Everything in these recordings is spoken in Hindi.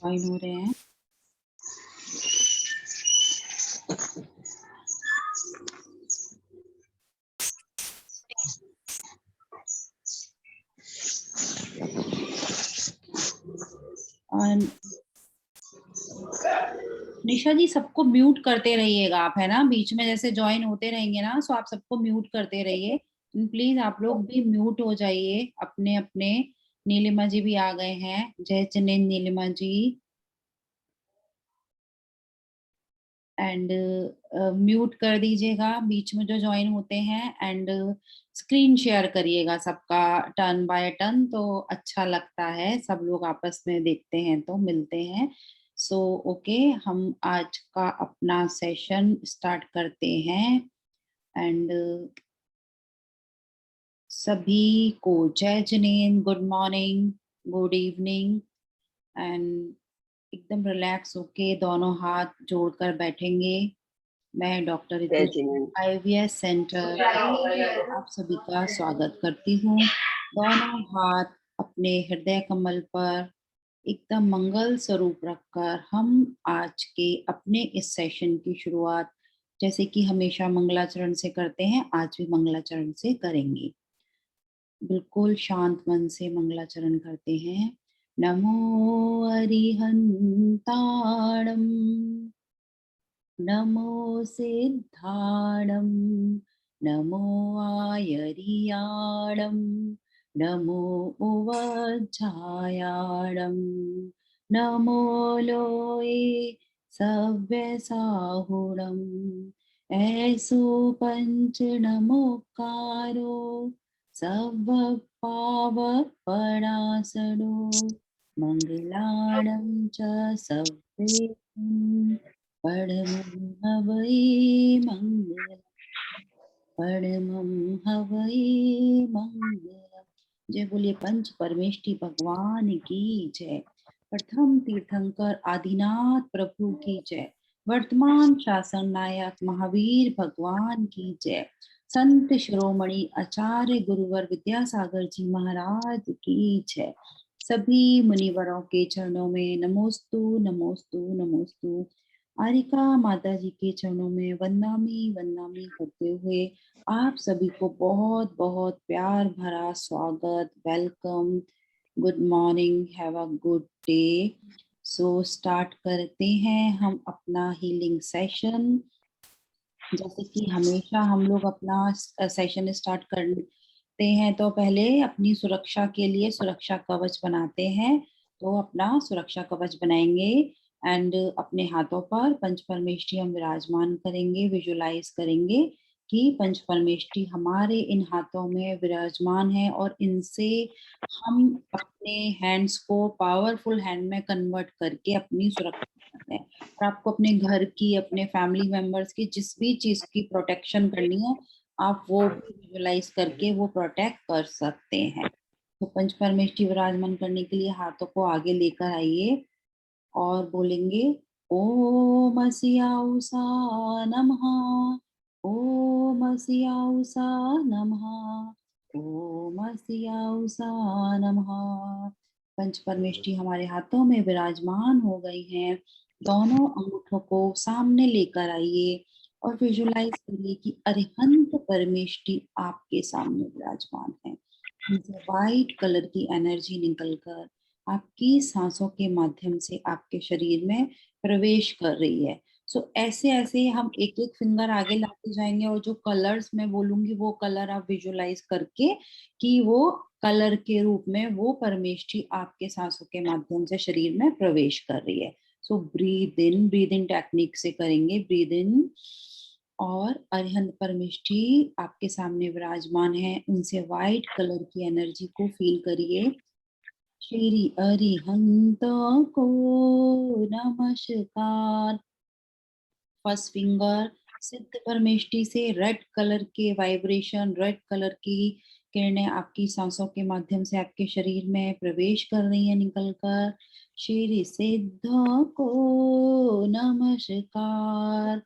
ज्वाइन हो रहे हैं। और निशा जी सबको म्यूट करते रहिएगा आप, है ना, बीच में जैसे ज्वाइन होते रहेंगे ना, सो आप सबको म्यूट करते रहिए। प्लीज आप लोग भी म्यूट हो जाइए अपने अपने। नीलिमा जी भी आ गए हैं, जय जिनेंद्र नीलिमा जी। एंड म्यूट कर दीजिएगा बीच में जो ज्वाइन होते हैं। एंड स्क्रीन शेयर करिएगा सबका टर्न बाय टर्न, तो अच्छा लगता है, सब लोग आपस में देखते हैं तो मिलते हैं। सो ओके, हम आज का अपना सेशन स्टार्ट करते हैं। एंड सभी को जय Jinendra, good morning, good evening. And एकदम रिलैक्स होके दोनों हाथ जोड़कर बैठेंगे। मैं डॉक्टर रितु IVS सेंटर आप सभी का स्वागत करती हूँ। दोनों हाथ अपने हृदय कमल पर एकदम मंगल स्वरूप रखकर हम आज के अपने इस सेशन की शुरुआत जैसे कि हमेशा मंगलाचरण से करते हैं, आज भी मंगलाचरण से करेंगे। बिल्कुल शांत मन से मंगलाचरण करते हैं। नमो अरिहंताणम, नमो सिद्धाणम, नमो आयरियाणम, नमो उवज्झायाणम, नमो लोये सव्यसाहुणम। ऐसो पंच नमोकारो सवपावपणासनो मंगलाणं च सव्येन परमं हवै मंगलम्, परमं हवै मंगलम्। जय बोलिए पंच परमेष्टि भगवान की जय। प्रथम तीर्थंकर आदिनाथ प्रभु की जय। वर्तमान शासन नायक महावीर भगवान की जय। संत शिरोमणि आचार्य गुरुवर विद्यासागर जी महाराज की जय। सभी मुनिवरों के चरणों में नमोस्तु नमोस्तु नमोस्तु। आरिका माता जी के चरणों में वंदनामी वंदनामी करते हुए आप सभी को बहुत बहुत प्यार भरा स्वागत, welcome, good morning, have a good day. So start करते हैं हम अपना हीलिंग सेशन। जैसे कि हमेशा हम लोग अपना सेशन स्टार्ट करते हैं तो पहले अपनी सुरक्षा के लिए सुरक्षा कवच बनाते हैं। तो अपना सुरक्षा कवच बनाएंगे एंड अपने हाथों पर पंच परमेष्ठी हम विराजमान करेंगे, विजुलाइज करेंगे कि पंच परमेष्ठी हमारे इन हाथों में विराजमान है और इनसे हम अपने हैंड्स को पावरफुल हैंड में कन्वर्ट करके अपनी सुरक्षा करते हैं। और आपको अपने घर की, अपने फैमिली मेंबर्स की जिस भी चीज की प्रोटेक्शन करनी है, आप वो भी विजुलाइज करके वो प्रोटेक्ट कर सकते हैं। तो पंच परमेष्ठी विराजमान करने के लिए हाथों को आगे लेकर आइए और बोलेंगे ओम सियाउसा नमः, ओम सियाउसा नमः, ओम सियाउसा नमः। पंच परमेष्ठी हमारे हाथों में विराजमान हो गई हैं। दोनों अंगूठों को सामने लेकर आइए और विजुलाइज करिए कि अरिहंत परमेष्ठी आपके सामने विराजमान है। व्हाइट कलर की एनर्जी निकलकर आपकी सांसों के माध्यम से आपके शरीर में प्रवेश कर रही है। सो ऐसे ऐसे हम एक एक फिंगर आगे लाते जाएंगे और जो कलर्स मैं बोलूंगी वो कलर आप विजुलाइज करके कि वो कलर के रूप में वो परमेष्ठी आपके सांसों के माध्यम से शरीर में प्रवेश कर रही है। सो ब्रीद इन टेक्निक से करेंगे। ब्रीद इन और अरिहंत परमेष्ठी आपके सामने विराजमान है, उनसे व्हाइट कलर की एनर्जी को फील करिए। श्री अरिहंत को नमस्कार। फर्स्ट फिंगर सिद्ध परमेष्ठी से रेड कलर के वाइब्रेशन, रेड कलर की किरणें आपकी सांसों के माध्यम से आपके शरीर में प्रवेश कर रही है निकलकर। श्री सिद्ध को नमस्कार।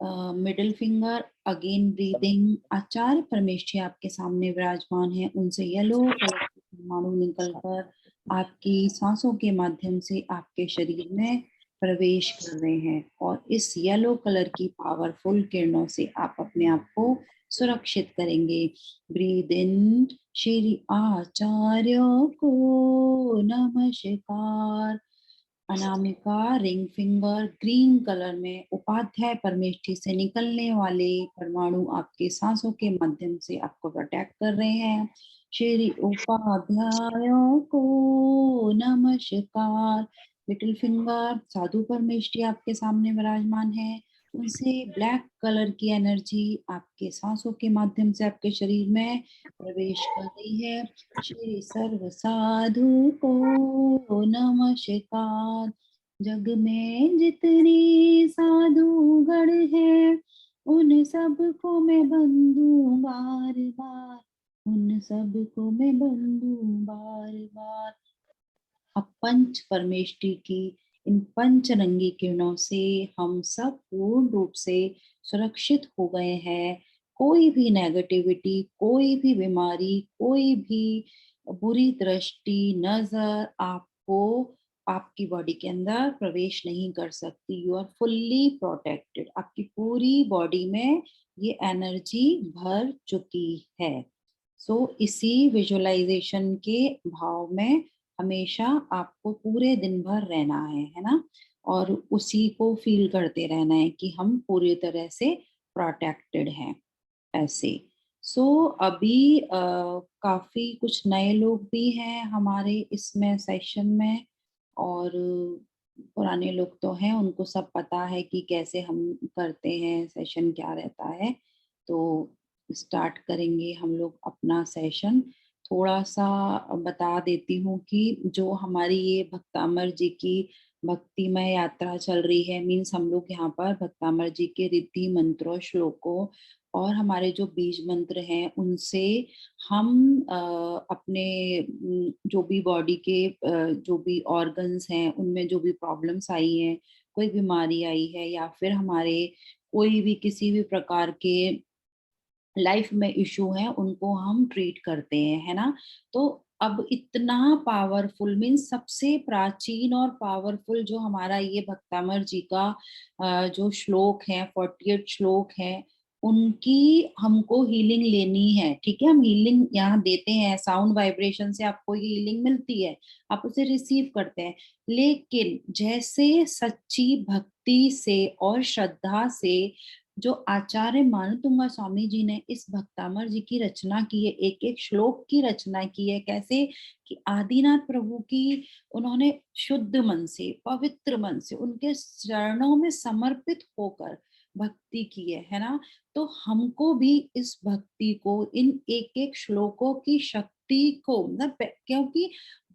Middle finger, again breathing. आचार्य परमेष्ठी आपके सामने विराजमान है, उनसे येलो कलर के परमाणु निकलकर आपकी सांसों के माध्यम से आपके शरीर में प्रवेश कर रहे हैं और इस येलो कलर की पावरफुल किरणों से आप अपने आप को सुरक्षित करेंगे। Breathe in. श्री आचार्य को नमस्कार। Anamika ring finger, green colour में उपाध्याय परमेष्ठी से निकलने वाले परमाणु आपके सांसों के माध्यम से आपको प्रोटेक्ट कर रहे हैं। श्री उपाध्याय को नमस्कार। लिटिल फिंगर, साधु परमेष्ठी आपके सामने विराजमान है, उनसे ब्लैक कलर की एनर्जी आपके सांसों के माध्यम से आपके शरीर में प्रवेश कर रही है। श्री सर्व साधु को नमस्कार। जग में जितने साधुगण हैं उन सबको मैं बंदू बार बार, उन सबको मैं बंदू बार बार। अब पंच परमेष्टि की इन पंचरंगी किरणों से हम सब पूर्ण रूप से सुरक्षित हो गए हैं। कोई भी नेगेटिविटी, कोई भी बीमारी, कोई भी बुरी दृष्टि, नजर आपको आपकी बॉडी के अंदर प्रवेश नहीं कर सकती। You are fully protected. आपकी पूरी बॉडी में ये एनर्जी भर चुकी है। सो इसी विजुअलाइजेशन के भाव में हमेशा आपको पूरे दिन भर रहना है ना, और उसी को फील करते रहना है कि हम पूरी तरह से प्रोटेक्टेड हैं ऐसे। सो अभी काफी कुछ नए लोग भी हैं हमारे इसमें सेशन में, और पुराने लोग तो हैं, उनको सब पता है कि कैसे हम करते हैं, सेशन क्या रहता है। तो स्टार्ट करेंगे हम लोग अपना सेशन। थोड़ा सा बता देती हूँ कि जो हमारी ये भक्तामर जी की भक्तिमय यात्रा चल रही है, मीन्स हम लोग यहाँ पर भक्तामर जी के रिद्धि मंत्रों, श्लोकों और हमारे जो बीज मंत्र हैं उनसे हम अपने जो भी बॉडी के जो भी ऑर्गन्स हैं उनमें जो भी प्रॉब्लम्स आई हैं, कोई बीमारी आई है या फिर हमारे कोई भी किसी भी प्रकार के लाइफ में इशू है, उनको हम ट्रीट करते हैं, है ना। तो अब इतना पावरफुल, मीन्स सबसे प्राचीन और पावरफुल जो हमारा ये भक्तामर जी का जो श्लोक है, 48 श्लोक है, उनकी हमको हीलिंग लेनी है। ठीक है, हम हीलिंग यहाँ देते हैं, साउंड वाइब्रेशन से आपको ये हीलिंग मिलती है, आप उसे रिसीव करते हैं। लेकिन जैसे सच्ची भक्ति से और श्रद्धा से जो आचार्य मानतुंगा स्वामी जी ने इस भक्तामर जी की रचना की है, एक एक श्लोक की रचना की है, कैसे कि आदिनाथ प्रभु की उन्होंने शुद्ध मन से, पवित्र मन से उनके चरणों में समर्पित होकर भक्ति की है ना। तो हमको भी इस भक्ति को, इन एक एक श्लोकों की शक्ति को, मतलब क्योंकि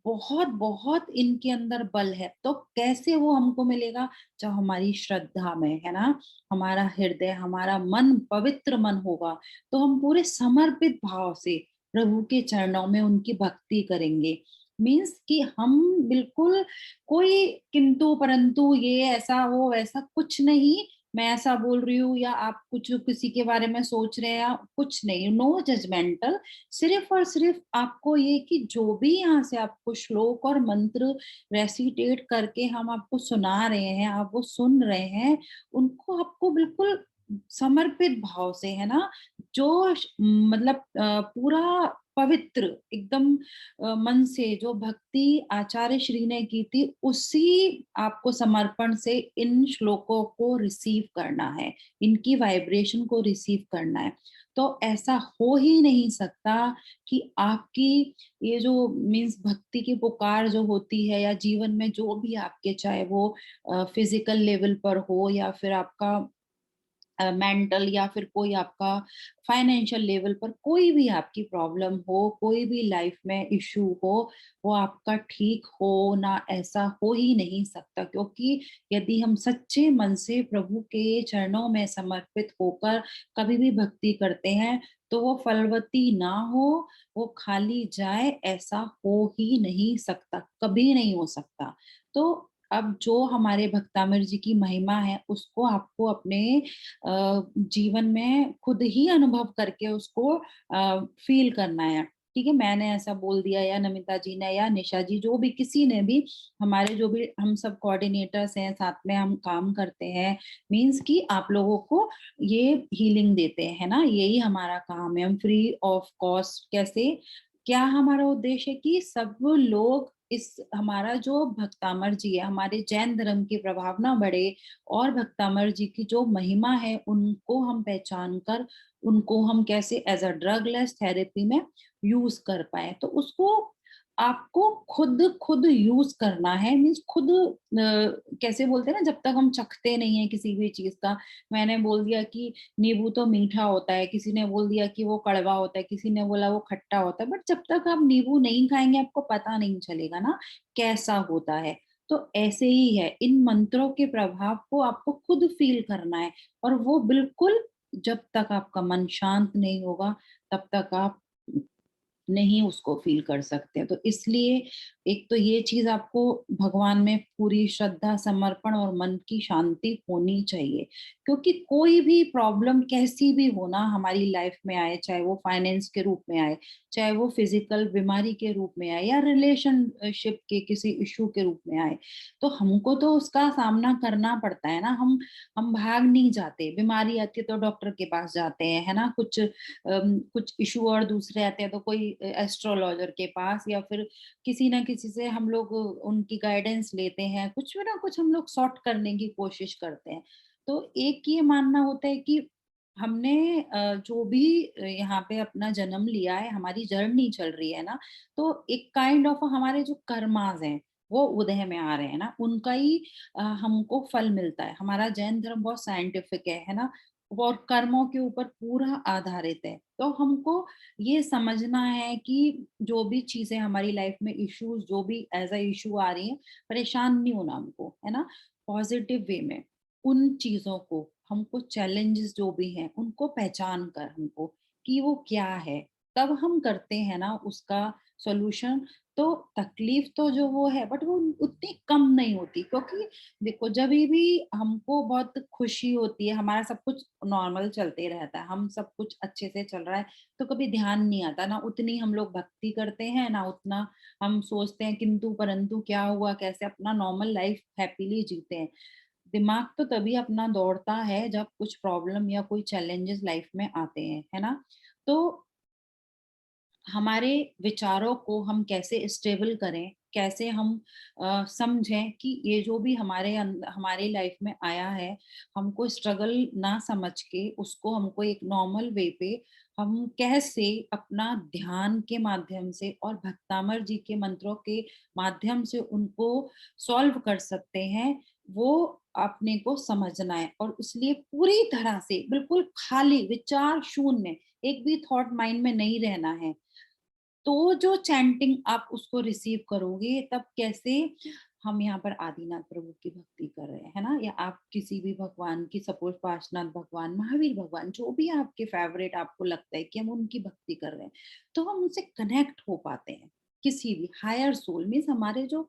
बहुत बहुत इनके अंदर बल है, तो कैसे वो हमको मिलेगा, जब हमारी श्रद्धा में, है ना, हमारा हृदय, हमारा मन पवित्र मन होगा, तो हम पूरे समर्पित भाव से प्रभु के चरणों में उनकी भक्ति करेंगे। मीन्स कि हम बिल्कुल कोई किंतु परंतु, ये ऐसा वो वैसा कुछ नहीं, मैं ऐसा बोल रही हूँ या आप कुछ किसी के बारे में सोच रहे हैं या कुछ नहीं, नो जजमेंटल। सिर्फ और सिर्फ आपको ये कि जो भी यहाँ से आपको श्लोक और मंत्र रेसिटेट करके हम आपको सुना रहे हैं, आप वो सुन रहे हैं, उनको आपको बिल्कुल समर्पित भाव से, है ना, जो मतलब पूरा पवित्र एकदम मन से जो भक्ति आचार्य श्री ने की थी, उसी आपको समर्पण से इन श्लोकों को रिसीव करना है, इनकी वाइब्रेशन को रिसीव करना है। तो ऐसा हो ही नहीं सकता कि आपकी ये जो मीन्स भक्ति की पुकार जो होती है, या जीवन में जो भी आपके, चाहे वो फिजिकल लेवल पर हो या फिर आपका मेंटल या फिर कोई आपका फाइनेंशियल लेवल पर कोई भी आपकी प्रॉब्लम हो, कोई भी लाइफ में इशू हो, वो आपका ठीक हो ना, ऐसा हो ही नहीं सकता। क्योंकि यदि हम सच्चे मन से प्रभु के चरणों में समर्पित होकर कभी भी भक्ति करते हैं, तो वो फलवती ना हो, वो खाली जाए, ऐसा हो ही नहीं सकता, कभी नहीं हो सकता। तो अब जो हमारे भक्तामृत जी की महिमा है उसको आपको अपने जीवन में खुद ही अनुभव करके उसको फील करना है। ठीक है, मैंने ऐसा बोल दिया या नमिता जी ने या निशा जी, जो भी किसी ने भी, हमारे जो भी हम सब कोऑर्डिनेटर्स हैं, साथ में हम काम करते हैं, मीन्स कि आप लोगों को ये हीलिंग देते हैं, है ना, यही हमारा काम है। हम फ्री ऑफ कॉस्ट कैसे, क्या हमारा उद्देश्य है कि सब लोग इस हमारा जो भक्तामर जी है, हमारे जैन धर्म के प्रभाव ना बढ़े, और भक्तामर जी की जो महिमा है उनको हम पहचान कर उनको हम कैसे as a drugless therapy में यूज कर पाए। तो उसको आपको खुद खुद यूज करना है, मीन्स खुद कैसे बोलते हैं ना, जब तक हम चखते नहीं है किसी भी चीज का। मैंने बोल दिया कि नींबू तो मीठा होता है, किसी ने बोल दिया कि वो कड़वा होता है, किसी ने बोला वो खट्टा होता है, बट जब तक आप नींबू नहीं खाएंगे आपको पता नहीं चलेगा ना कैसा होता है। तो ऐसे ही है, इन मंत्रों के प्रभाव को आपको खुद फील करना है, और वो बिल्कुल जब तक आपका मन शांत नहीं होगा तब तक आप नहीं उसको फील कर सकते। तो इसलिए एक तो ये चीज आपको भगवान में पूरी श्रद्धा, समर्पण और मन की शांति होनी चाहिए, क्योंकि कोई भी प्रॉब्लम कैसी भी हो ना हमारी लाइफ में आए, चाहे वो फाइनेंस के रूप में आए, चाहे वो फिजिकल बीमारी के रूप में आए, या रिलेशनशिप के किसी इशू के रूप में आए, तो हमको तो उसका सामना करना पड़ता है ना। हम भाग नहीं जाते, बीमारी आती है तो डॉक्टर के पास जाते हैं, है ना, कुछ इशू और दूसरे आते हैं तो कोई एस्ट्रोलॉजर के पास, या फिर किसी ना किसी से हम लोग उनकी गाइडेंस लेते हैं, कुछ भी ना कुछ हम लोग सॉर्ट करने की कोशिश करते हैं। तो एक ये मानना होता है कि हमने जो भी यहाँ पे अपना जन्म लिया है, हमारी जर्नी चल रही है ना, तो एक काइंड ऑफ हमारे जो कर्मास हैं वो उदय में आ रहे हैं ना, उनका ही हमको फल मिलता है। हमारा जैन धर्म बहुत साइंटिफिक है ना, और कर्मों के ऊपर पूरा आधारित है। तो हमको ये समझना है कि जो भी चीजें हमारी लाइफ में इश्यूज जो भी एज अ इशू आ रही हैं, परेशान नहीं होना हमको, है ना, पॉजिटिव वे में उन चीजों को, हमको चैलेंजेस जो भी हैं उनको पहचान कर हमको कि वो क्या है, तब हम करते हैं ना उसका सॉल्यूशन। तो तकलीफ तो जो वो है बट वो उतनी कम नहीं होती, क्योंकि देखो जब भी हमको बहुत खुशी होती है, हमारा सब कुछ नॉर्मल चलते रहता है, हम सब कुछ अच्छे से चल रहा है, तो कभी ध्यान नहीं आता ना, उतनी हम लोग भक्ति करते हैं ना उतना हम सोचते हैं किंतु परंतु क्या हुआ, कैसे अपना नॉर्मल लाइफ हैप्पीली जीते हैं। दिमाग तो तभी अपना दौड़ता है जब कुछ प्रॉब्लम या कोई चैलेंजेस लाइफ में आते हैं, है ना। तो हमारे विचारों को हम कैसे स्टेबल करें, कैसे हम समझें कि ये जो भी हमारे लाइफ में आया है, हमको स्ट्रगल ना समझ के उसको हमको एक नॉर्मल वे पे हम कैसे अपना ध्यान के माध्यम से और भक्तामर जी के मंत्रों के माध्यम से उनको सॉल्व कर सकते हैं, वो अपने को समझना है। और इसलिए पूरी तरह से बिल्कुल खाली विचार शून्य, एक भी थॉट माइंड में नहीं रहना है। तो जो चैंटिंग आप उसको रिसीव करोगे तब कैसे हम यहाँ पर आदिनाथ प्रभु की भक्ति कर रहे हैं, है ना, या आप किसी भी भगवान की, सपोज पार्शनाथ भगवान, महावीर भगवान, जो भी आपके फेवरेट आपको लगता है कि हम उनकी भक्ति कर रहे हैं, तो हम उनसे कनेक्ट हो पाते हैं। किसी भी हायर सोल मीन्स हमारे जो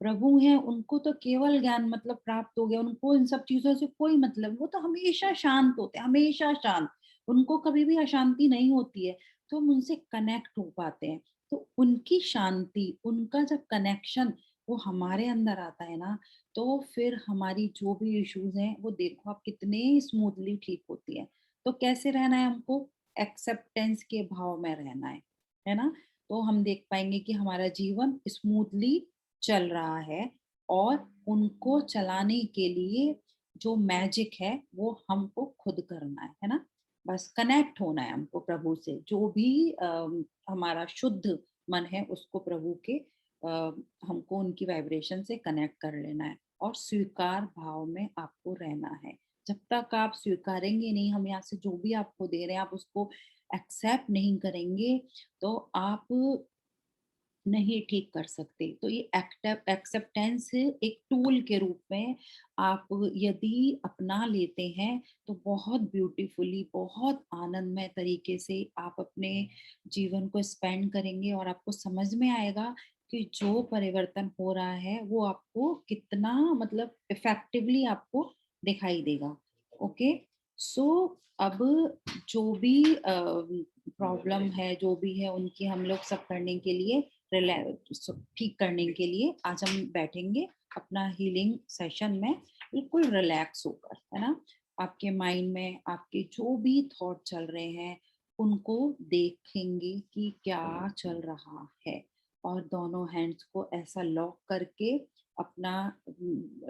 प्रभु हैं उनको तो केवल ज्ञान मतलब प्राप्त हो गया, उनको इन सब चीजों से कोई मतलब नहीं, वो तो हमेशा शांत होते हैं, हमेशा शांत, उनको कभी भी अशांति नहीं होती है। तो हम उनसे कनेक्ट हो पाते हैं। तो उनकी शांति, उनका जब कनेक्शन वो हमारे अंदर आता है ना, तो फिर हमारी जो भी इश्यूज हैं वो देखो आप कितने स्मूथली ठीक होती है। तो कैसे रहना है हमको, एक्सेप्टेंस के भाव में रहना है ना। तो हम देख पाएंगे कि हमारा जीवन स्मूथली चल रहा है, और उनको चलाने के लिए जो मैजिक है वो हमको खुद करना है ना। बस कनेक्ट होना है हमको प्रभु से, जो भी हमारा शुद्ध मन है उसको प्रभु के हमको उनकी वाइब्रेशन से कनेक्ट कर लेना है, और स्वीकार भाव में आपको रहना है। जब तक आप स्वीकारेंगे नहीं, हम यहाँ से जो भी आपको दे रहे हैं आप उसको एक्सेप्ट नहीं करेंगे, तो आप नहीं ठीक कर सकते। तो ये एक्सेप्टेंस एक टूल के रूप में आप यदि अपना लेते हैं तो बहुत ब्यूटीफुली, बहुत आनंदमय तरीके से आप अपने जीवन को स्पेंड करेंगे, और आपको समझ में आएगा कि जो परिवर्तन हो रहा है वो आपको कितना मतलब इफेक्टिवली आपको दिखाई देगा। ओके, सो अब जो भी प्रॉब्लम है, जो भी है, उनकी हम लोग सब करने के लिए ठीक करने के लिए आज हम बैठेंगे अपना हीलिंग सेशन में बिल्कुल रिलैक्स होकर, है ना। आपके माइंड में आपके जो भी थॉट चल रहे हैं उनको देखेंगे कि क्या चल रहा है, और दोनों हैंड्स को ऐसा लॉक करके अपना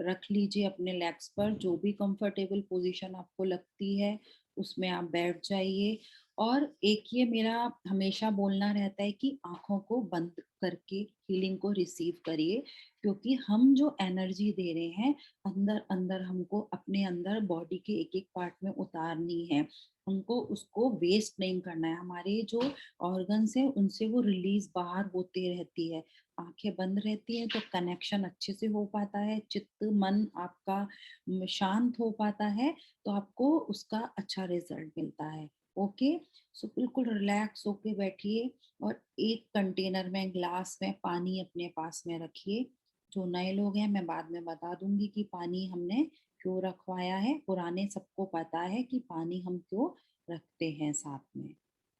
रख लीजिए अपने लेग्स पर, जो भी कंफर्टेबल पोजीशन आपको लगती है उसमें आप बैठ जाइए। और एक ये मेरा हमेशा बोलना रहता है कि आंखों को बंद करके हीलिंग को रिसीव करिए, क्योंकि हम जो एनर्जी दे रहे हैं अंदर अंदर हमको अपने अंदर बॉडी के एक एक पार्ट में उतारनी है। हमको उसको वेस्ट नहीं करना है। हमारे जो ऑर्गन्स है उनसे वो रिलीज बाहर होती रहती है। आंखें बंद रहती है तो कनेक्शन अच्छे से हो पाता है, चित्त मन आपका शांत हो पाता है, तो आपको उसका अच्छा रिजल्ट मिलता है। ओके, सो बिल्कुल रिलैक्स होके बैठिए और एक कंटेनर में ग्लास में पानी अपने पास में रखिए। जो नए लोग हैं मैं बाद में बता दूंगी कि पानी हमने क्यों रखवाया है, पुराने सबको पता है कि पानी हम क्यों रखते हैं साथ में,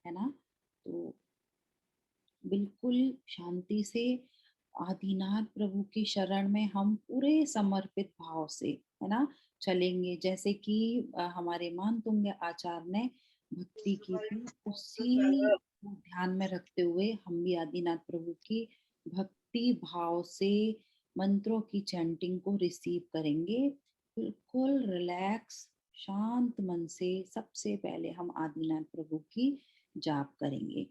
है ना। तो बिल्कुल शांति से आदिनाथ प्रभु की शरण में हम पूरे समर्पित भाव से, है ना, चलेंगे। जैसे कि हमारे मानतुंग आचार्य ने भक्ति की थी, उसी को ध्यान में रखते हुए हम भी आदिनाथ प्रभु की भक्ति भाव से मंत्रों की चैंटिंग को रिसीव करेंगे। बिल्कुल रिलैक्स शांत मन से सबसे पहले हम आदिनाथ प्रभु की जाप करेंगे,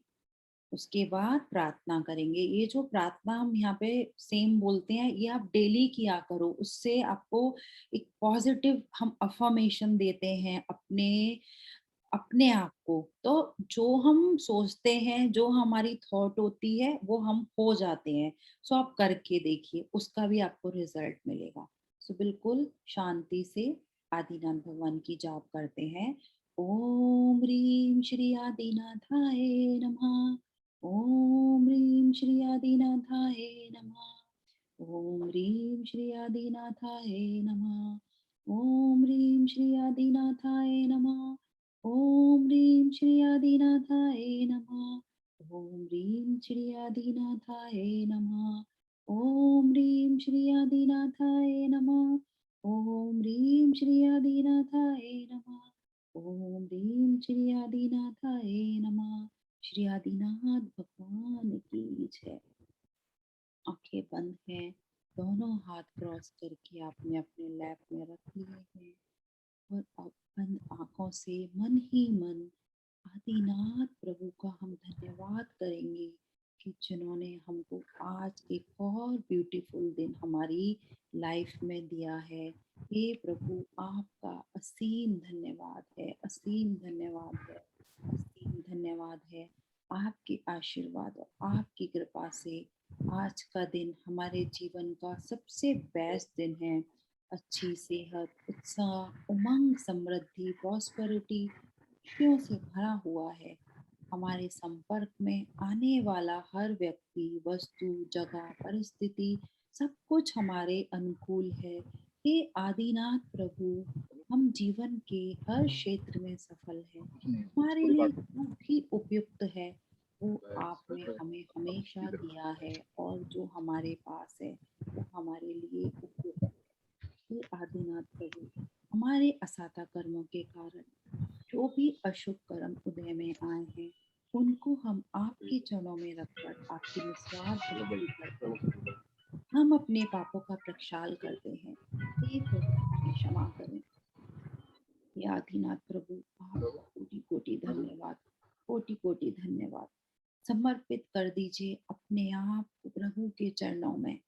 उसके बाद प्रार्थना करेंगे। ये जो प्रार्थना हम यहाँ पे सेम बोलते हैं, ये आप डेली किया करो, उससे आपको एक पॉजिटिव हम अफर्मेशन देते हैं अपने अपने आप को। तो जो हम सोचते हैं, जो हमारी थॉट होती है वो हम हो जाते हैं। सो आप करके देखिए, उसका भी आपको रिजल्ट मिलेगा। सो बिल्कुल शांति से आदिनाथ भगवान की जाप करते हैं। ओम ह्रीम श्री आदिनाथाय नमः। ओम ह्रीम श्री आदिनाथाय नमः। ओम ह्रीम श्री आदिनाथाय नमः। ओम ह्रीम श्री आदिनाथाय नमः। ओम ह्रीं श्री आदिनाथाय नमः। ओम ह्रीं श्री आदिनाथाय नमः। ओम ह्रीं श्री आदिनाथाय नमः। ओम ह्रीं श्री आदिनाथाय नमः। ओम ह्रीं श्री आदिनाथाय नमः। श्री आदिनाथ भगवान की जय। आंखें बंद हैं, दोनों हाथ क्रॉस करके आपने अपने लैप में रख लिए हैं, और अब बंद आंखों से मन ही मन आदिनाथ प्रभु का हम धन्यवाद करेंगे कि जिन्होंने हमको आज एक और ब्यूटीफुल दिन हमारी लाइफ में दिया है। हे प्रभु, आपका असीम धन्यवाद है, असीम धन्यवाद है, असीम धन्यवाद है। आपके आशीर्वाद और आपकी कृपा से आज का दिन हमारे जीवन का सबसे बेस्ट दिन है। अच्छी सेहत, उत्साह, उमंग, समृद्धि, प्रॉस्पेरिटी, खुशियों से भरा हुआ है। हमारे संपर्क में आने वाला हर व्यक्ति, वस्तु, जगह, परिस्थिति, सब कुछ हमारे अनुकूल है। हे आदिनाथ प्रभु, हम जीवन के हर क्षेत्र में सफल हैं। हमारे लिए जो भी उपयुक्त है वो आपने हमें हमेशा दिया है, और जो हमारे पास है वो हमारे लिए उपयुक्त है। हे आदिनाथ प्रभु, हमारे असाता कर्मों के कारण जो भी अशुभ कर्म उदय में आए हैं उनको हम आपके चरणों में रखकर आपकी निस्वार्थ भक्ति करते हैं। हम अपने पापों का प्रक्षाल करते हैं। हे प्रभु, हमें क्षमा करें। हे आदिनाथ प्रभु, आपका कोटि कोटि धन्यवाद, कोटि कोटि धन्यवाद। समर्पित कर दीजिए अपने आप को प्रभु के चरणों में,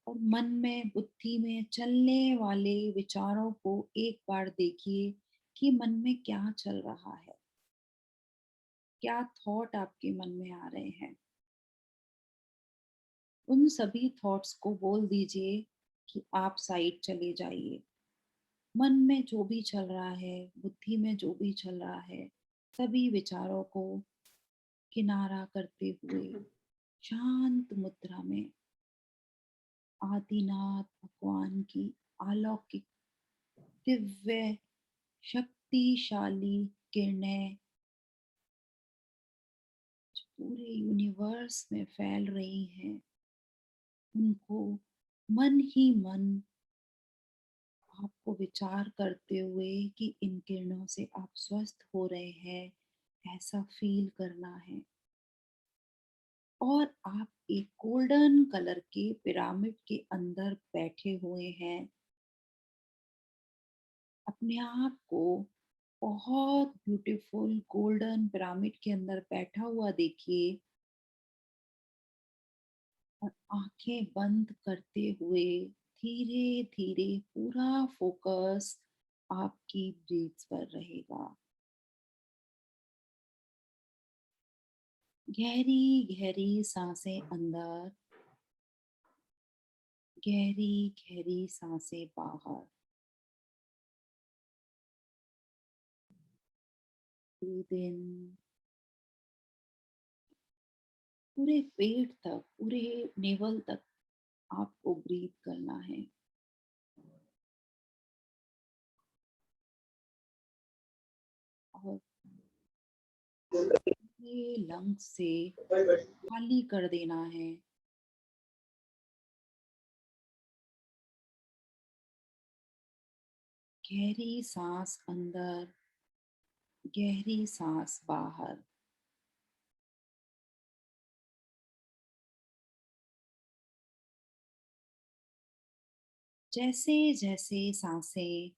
और मन में बुद्धि में चलने वाले विचारों को एक बार देखिए कि मन में क्या चल रहा है, क्या थॉट आपके मन में आ रहे हैं। उन सभी थॉट्स को बोल दीजिए कि आप साइड चले जाइए। मन में जो भी चल रहा है, बुद्धि में जो भी चल रहा है, सभी विचारों को किनारा करते हुए शांत मुद्रा में आदिनाथ भगवान की अलौकिक दिव्य शक्तिशाली किरणें जो पूरे यूनिवर्स में फैल रही हैं, उनको मन ही मन आपको विचार करते हुए कि इन किरणों से आप स्वस्थ हो रहे हैं, ऐसा फील करना है। और आप एक गोल्डन कलर के पिरामिड के अंदर बैठे हुए हैं। अपने आप को बहुत ब्यूटीफुल गोल्डन पिरामिड के अंदर बैठा हुआ देखिए और आंखें बंद करते हुए धीरे धीरे पूरा फोकस आपकी ब्रीथ्स पर रहेगा। गहरी गहरी सांसें अंदर, गहरी गहरी सांसें बाहर। ब्रीद इन, पूरे पेट तक, पूरे नेवल तक आपको ब्रीथ करना है। और ये लंग्स से खाली कर देना है। गहरी सांस अंदर, गहरी सांस बाहर। जैसे जैसे सांसें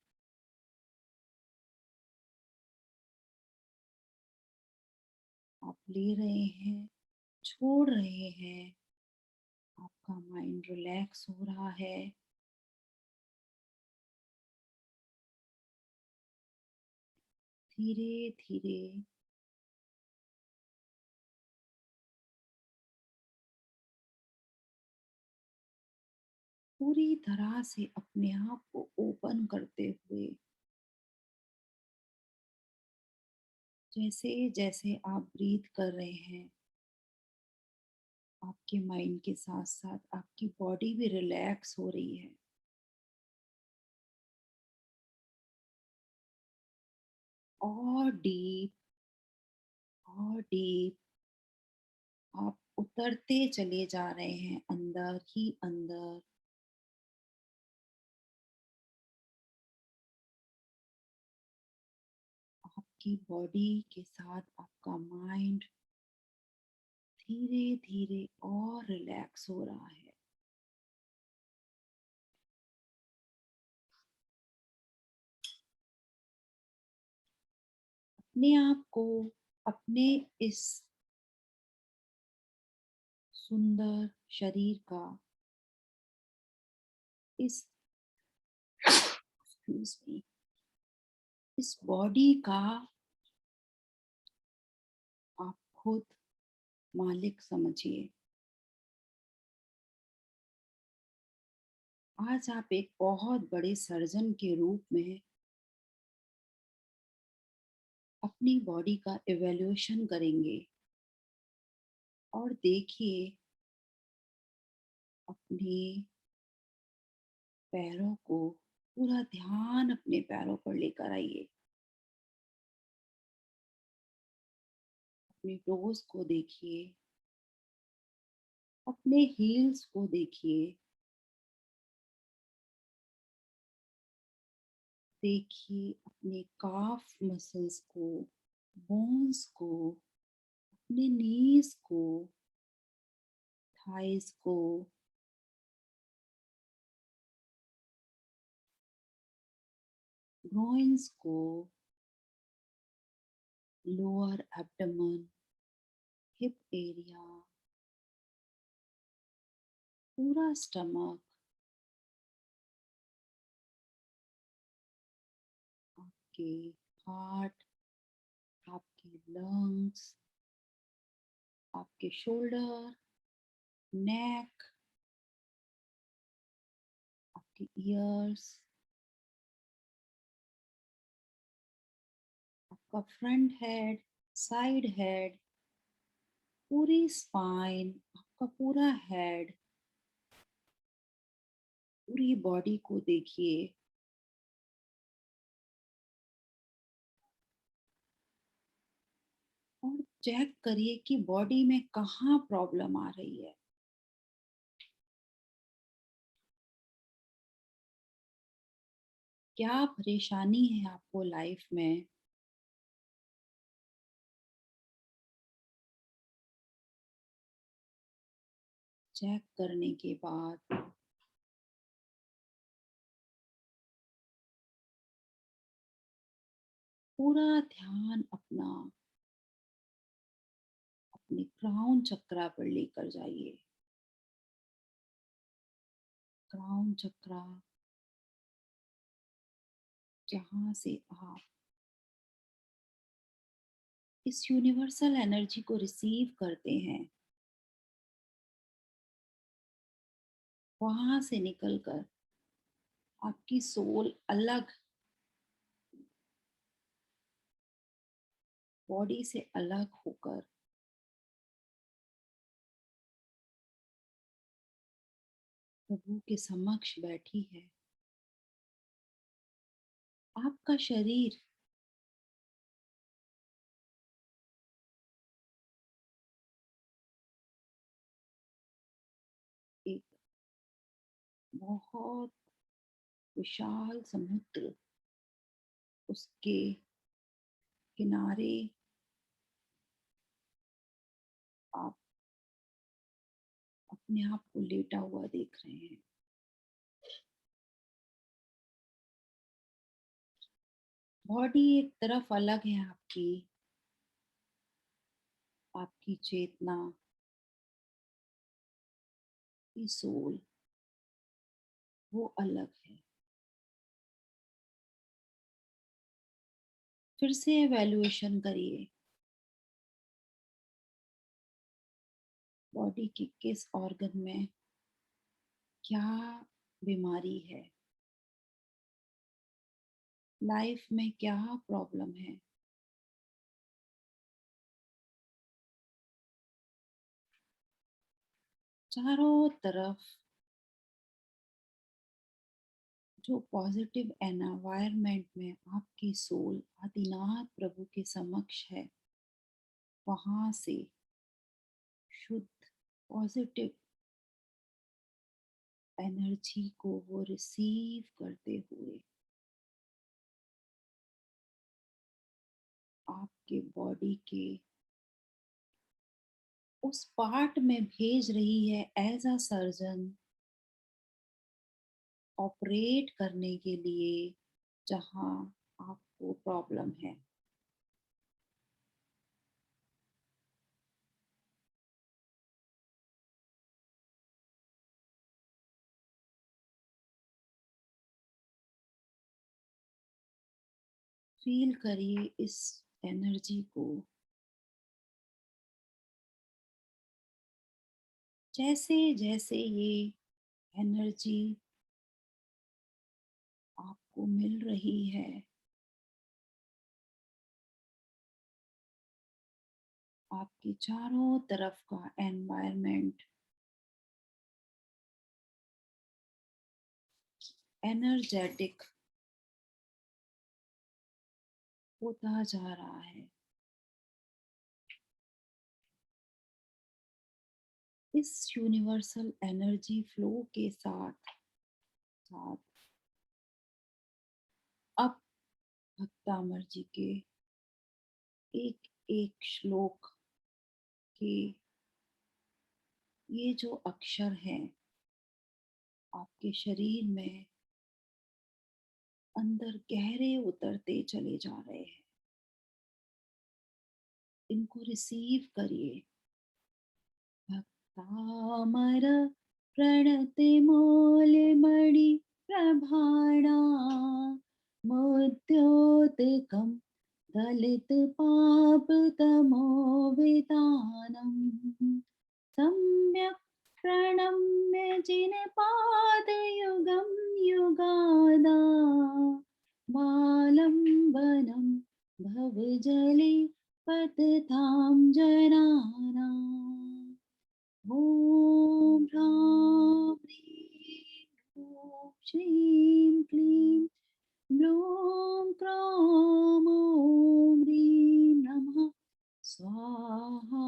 आप ले रहे हैं, छोड़ रहे हैं, आपका माइंड रिलैक्स हो रहा है। धीरे धीरे पूरी तरह से अपने आप को ओपन करते हुए, जैसे जैसे आप ब्रीथ कर रहे हैं, आपके माइंड के साथ साथ आपकी बॉडी भी रिलैक्स हो रही है। और डीप, और डीप आप उतरते चले जा रहे हैं अंदर ही अंदर। आपकी बॉडी के साथ आपका माइंड धीरे धीरे और रिलैक्स हो रहा है। अपने आप को अपने इस सुंदर शरीर का, इस एक्सक्यूज मी, इस बॉडी का आप खुद मालिक समझिए। आज आप एक बहुत बड़े सर्जन के रूप में अपनी बॉडी का इवैल्यूएशन करेंगे और देखिए अपने पैरों को, पूरा ध्यान अपने पैरों पर लेकर आइए। अपने टोज को देखिए, अपने हील्स को देखिए। देखिए अपने काफ मसल्स को, बोन्स को, अपने नीज को, थाइस को, ग्रोइंस को, लोअर एब्डोमेन, हिप एरिया, पूरा स्टमक, आपके हार्ट, आपके लंग्स, आपके शोल्डर, नेक, आपके ईयर्स, आपका फ्रंट हेड, साइड हेड, पूरी स्पाइन, आपका आपका पूरा हेड, पूरी बॉडी को देखिए। और चेक करिए कि बॉडी में कहाँ प्रॉब्लम आ रही है। क्या परेशानी है आपको लाइफ में। चेक करने के बाद पूरा ध्यान अपना अपने क्राउन चक्रा पर लेकर जाइए। क्राउन चक्रा, जहाँ से आप इस यूनिवर्सल एनर्जी को रिसीव करते हैं, वहां से निकलकर आपकी सोल अलग, बॉडी से अलग होकर प्रभु के समक्ष बैठी है। आपका शरीर एक बहुत विशाल समुद्र, उसके किनारे आप अपने आप को लेटा हुआ देख रहे हैं। बॉडी एक तरफ अलग है आपकी, आपकी चेतना की सोल वो अलग है। फिर से एवेल्युएशन करिए, बॉडी के किस ऑर्गन में क्या बीमारी है, लाइफ में क्या प्रॉब्लम है। चारों तरफ जो पॉजिटिव एनवायरनमेंट में आपकी सोल आदिनाथ प्रभु के समक्ष है, वहां से शुद्ध पॉजिटिव एनर्जी को वो रिसीव करते हुए आपके बॉडी के उस पार्ट में भेज रही है एज अ सर्जन, ऑपरेट करने के लिए जहां आपको प्रॉब्लम है। फील करिए इस एनर्जी को, जैसे जैसे ये एनर्जी आपको मिल रही है, आपके चारों तरफ का एनवायरनमेंट एनर्जेटिक होता जा रहा है। इस यूनिवर्सल एनर्जी फ्लो के साथ साथ अब भक्तामर जी के एक एक श्लोक के ये जो अक्षर हैं आपके शरीर में अंदर गहरे उतरते चले जा रहे हैं। इनको रिसीव करिए। भक्तामर प्रणति मूल मणि प्रभाणा मुद्योतकम दलित पाप तमो वितानम सम्यक प्रणम्य जिन पाद युगम युगादा मालंबनम भव जले पततां जनानाम्। ॐ ह्रां ह्रीं ह्रूं श्रीं क्लीं ब्लूं क्रां ॐ ह्रीं नमः स्वाहा।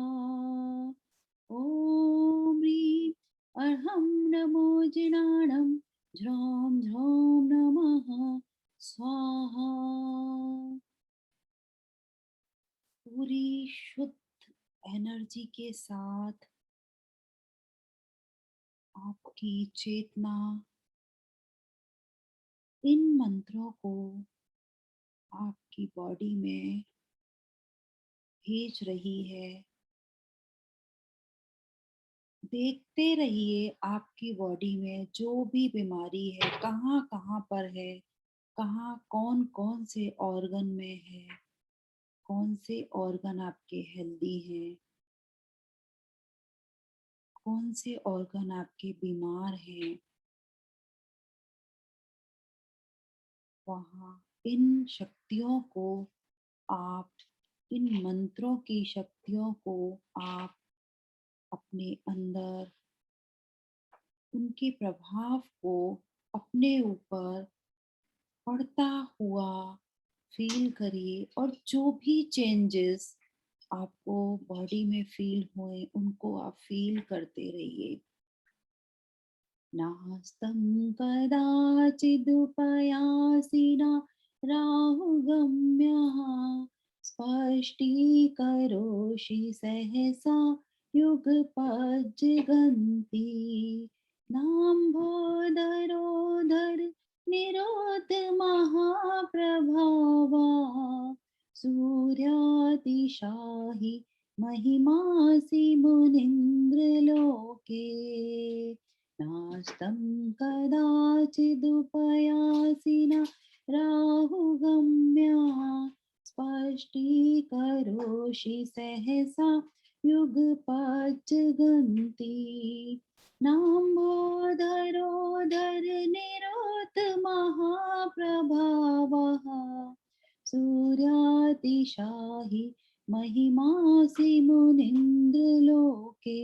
ॐ ह्रीं अर्हं नमो जिनाणं ज्रौं ज्रौं नमः स्वाहा। पूरी शुद्ध एनर्जी के साथ आपकी चेतना इन मंत्रों को आपकी बॉडी में भेज रही है। देखते रहिए आपकी बॉडी में जो भी बीमारी है कहाँ कहाँ पर है, कहाँ कौन कौन से ऑर्गन में है, कौन से ऑर्गन आपके हेल्दी हैं, कौन से ऑर्गन आपके बीमार हैं। वहाँ इन शक्तियों को आप, इन मंत्रों की शक्तियों को आप अपने अंदर, उनके प्रभाव को अपने ऊपर पड़ता हुआ फील करिए और जो भी चेंजेस आपको बॉडी में फील हुए उनको आप फील करते रहिए। नास्तं कदाचिदुपयासिना राहुगम्यः स्पष्टीकरोषि सहसा युगपज्जगन्ति नाम्भोदरोदर निरोधमहाप्रभावा सूर्यातिशाहि महिमासि मुनीन्द्रलोके नास्तं कदाचिदुपयासिना राहुगम्यः स्पष्टीकरोषि सहसा युगपज्जगन्ति नाम्भोदरोदरनिरोधमहाप्रभावः सूर्यातिशाहि महिमासि मुनीन्द्रलोके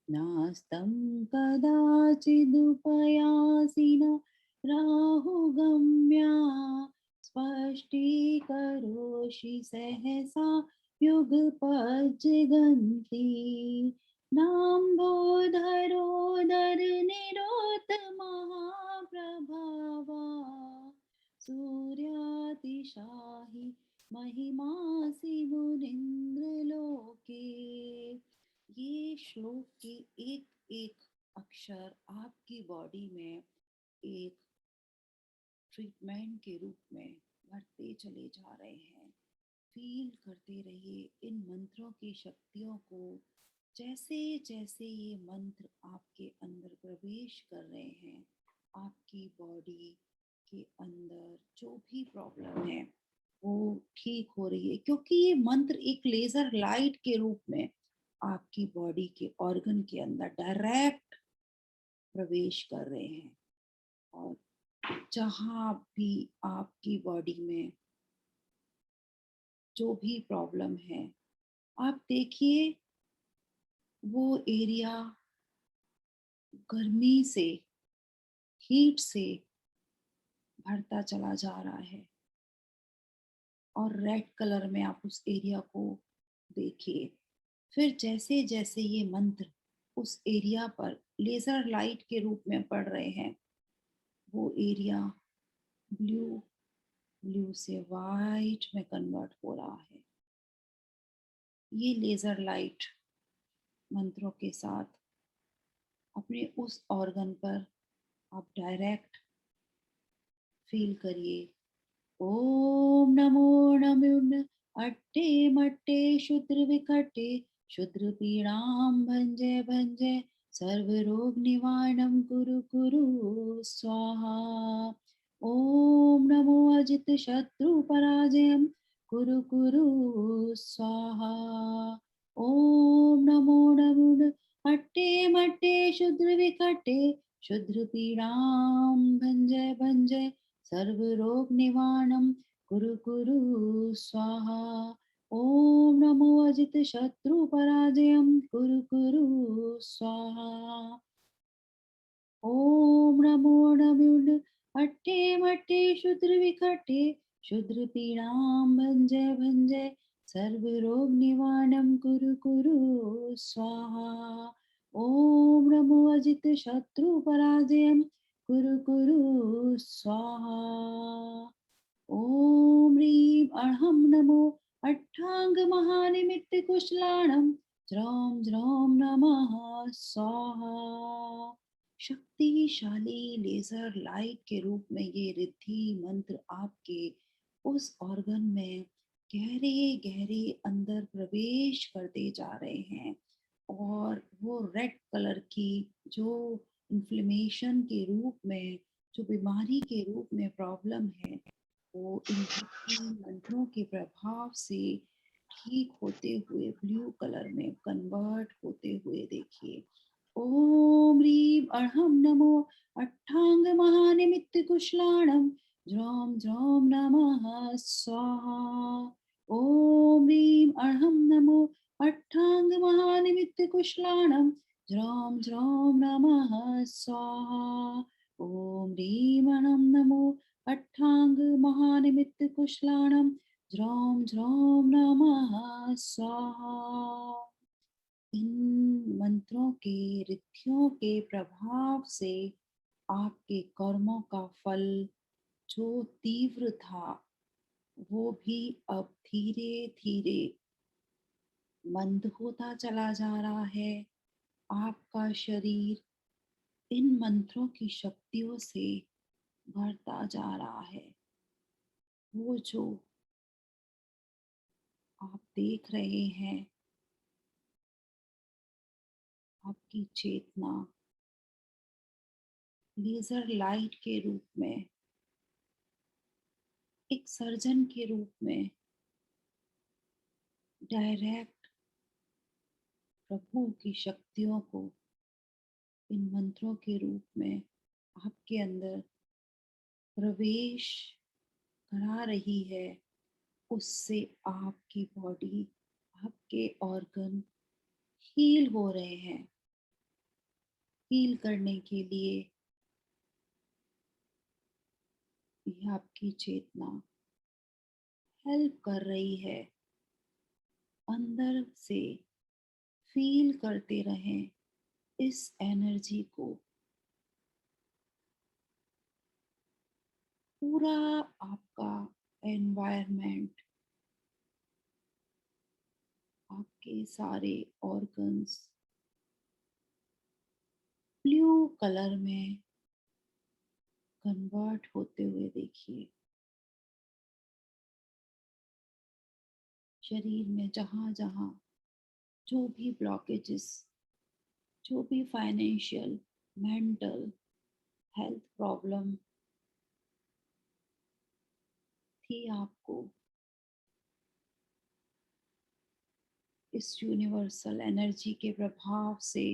नास्तं कदाचिदुपयासिना राहुगम्या स्पष्टीकरोषि सहसा युगपज्जगन्ति नाम्भोदरोदरनिरोधमहाप्रभावा सूर्यातिशाहि महिमासि मुनीन्द्रलोके। ये श्लोक के एक एक अक्षर आपकी बॉडी में एक ट्रीटमेंट के रूप में बढ़ते चले जा रहे हैं। फील करते रहिए इन मंत्रों की शक्तियों को। जैसे जैसे ये मंत्र आपके अंदर प्रवेश कर रहे हैं, आपकी बॉडी के अंदर जो भी प्रॉब्लम है वो ठीक हो रही है, क्योंकि ये मंत्र एक लेजर लाइट के रूप में आपकी बॉडी के ऑर्गन के अंदर डायरेक्ट प्रवेश कर रहे हैं। और जहाँ भी आपकी बॉडी में जो भी प्रॉब्लम है, आप देखिए वो एरिया गर्मी से, हीट से भरता चला जा रहा है। और रेड कलर में आप उस एरिया को देखिए। फिर जैसे जैसे ये मंत्र उस एरिया पर लेजर लाइट के रूप में पड़ रहे हैं, वो एरिया ब्लू, ब्लू से वाइट में कन्वर्ट हो रहा है। ये लेजर लाइट मंत्रों के साथ अपने उस ऑर्गन पर आप डायरेक्ट फील करिए। ओम नमो नमो अट्टे मट्टे शूद्र विकटे शूद्र पीड़ाम भंजे भंजे सर्व रोग निवारणम कुरु कुरु स्वाहा। ओम नमो अजित शत्रु पराजयम कुरु कुरु स्वाहा। ओम नमो नमो अट्टे मट्टे शूद्र विकटे शूद्र पीड़ाम भंजे भंजे सर्व रोग निवारणम कुरु कुरु स्वाहा। ओम नमो अजित शत्रु पराजयम कुरु कुरु स्वाहा। ओम नमो नमोड अट्टे मट्टे शूद्र विखट्टे शूद्र पीड़ाम भंजय भंजय सर्व रोग निवारणम कुरु कुरु स्वाहा। ओम नमो अजित शत्रु पराजयम कुरु कुरु स्वाहा। ओम ह्रीं अर्हं नमो अट्टांग महानिमित्त कुशलाणं ज्रौं ज्रौं नमः स्वाहा। शक्तिशाली लेजर लाइट के रूप में ये रिद्धि मंत्र आपके उस ऑर्गन में गहरे गहरे अंदर प्रवेश करते जा रहे हैं, और वो रेड कलर की जो इन्फ्लेमेशन के रूप में, जो बीमारी के रूप में प्रॉब्लम है, वो इन मंत्रों के प्रभाव से ठीक होते हुए ब्लू कलर में कन्वर्ट होते हुए देखिए। ओम ह्रीं अर्हं नमो अट्टांग महानिमित्त कुशलाणं ज्रौं ज्रौं नमः स्वाहा। ओम ह्रीं अर्हं नमो अट्टांग महानिमित्त कुशलाणं ज्रौं ज्रौं नमः स्वाहा। ओम ह्रीं अर्हं नमो अट्टांग महानिमित्त कुशलाणं ज्रौं ज्रौं नमः स्वाहा। इन मंत्रों के रिद्धियों के प्रभाव से आपके कर्मों का फल जो तीव्र था, वो भी अब धीरे धीरे मंद होता चला जा रहा है। आपका शरीर इन मंत्रों की शक्तियों से भरता जा रहा है। वो जो आप देख रहे हैं, आपकी चेतना लेजर लाइट के रूप में, एक सर्जन के रूप में डायरेक्ट प्रभु की शक्तियों को इन मंत्रों के रूप में आपके अंदर प्रवेश करा रही है। उससे आपकी बॉडी, आपके ऑर्गन हील हो रहे हैं। हील करने के लिए ये आपकी चेतना हेल्प कर रही है। अंदर से फील करते रहें इस एनर्जी को। पूरा आपका एनवायरनमेंट, आपके सारे ऑर्गन्स ब्लू कलर में कन्वर्ट होते हुए देखिए। शरीर में जहाँ जहाँ जो भी ब्लॉकेजेस, जो भी फाइनेंशियल, मेंटल, हेल्थ प्रॉब्लम थी आपको, इस यूनिवर्सल एनर्जी के प्रभाव से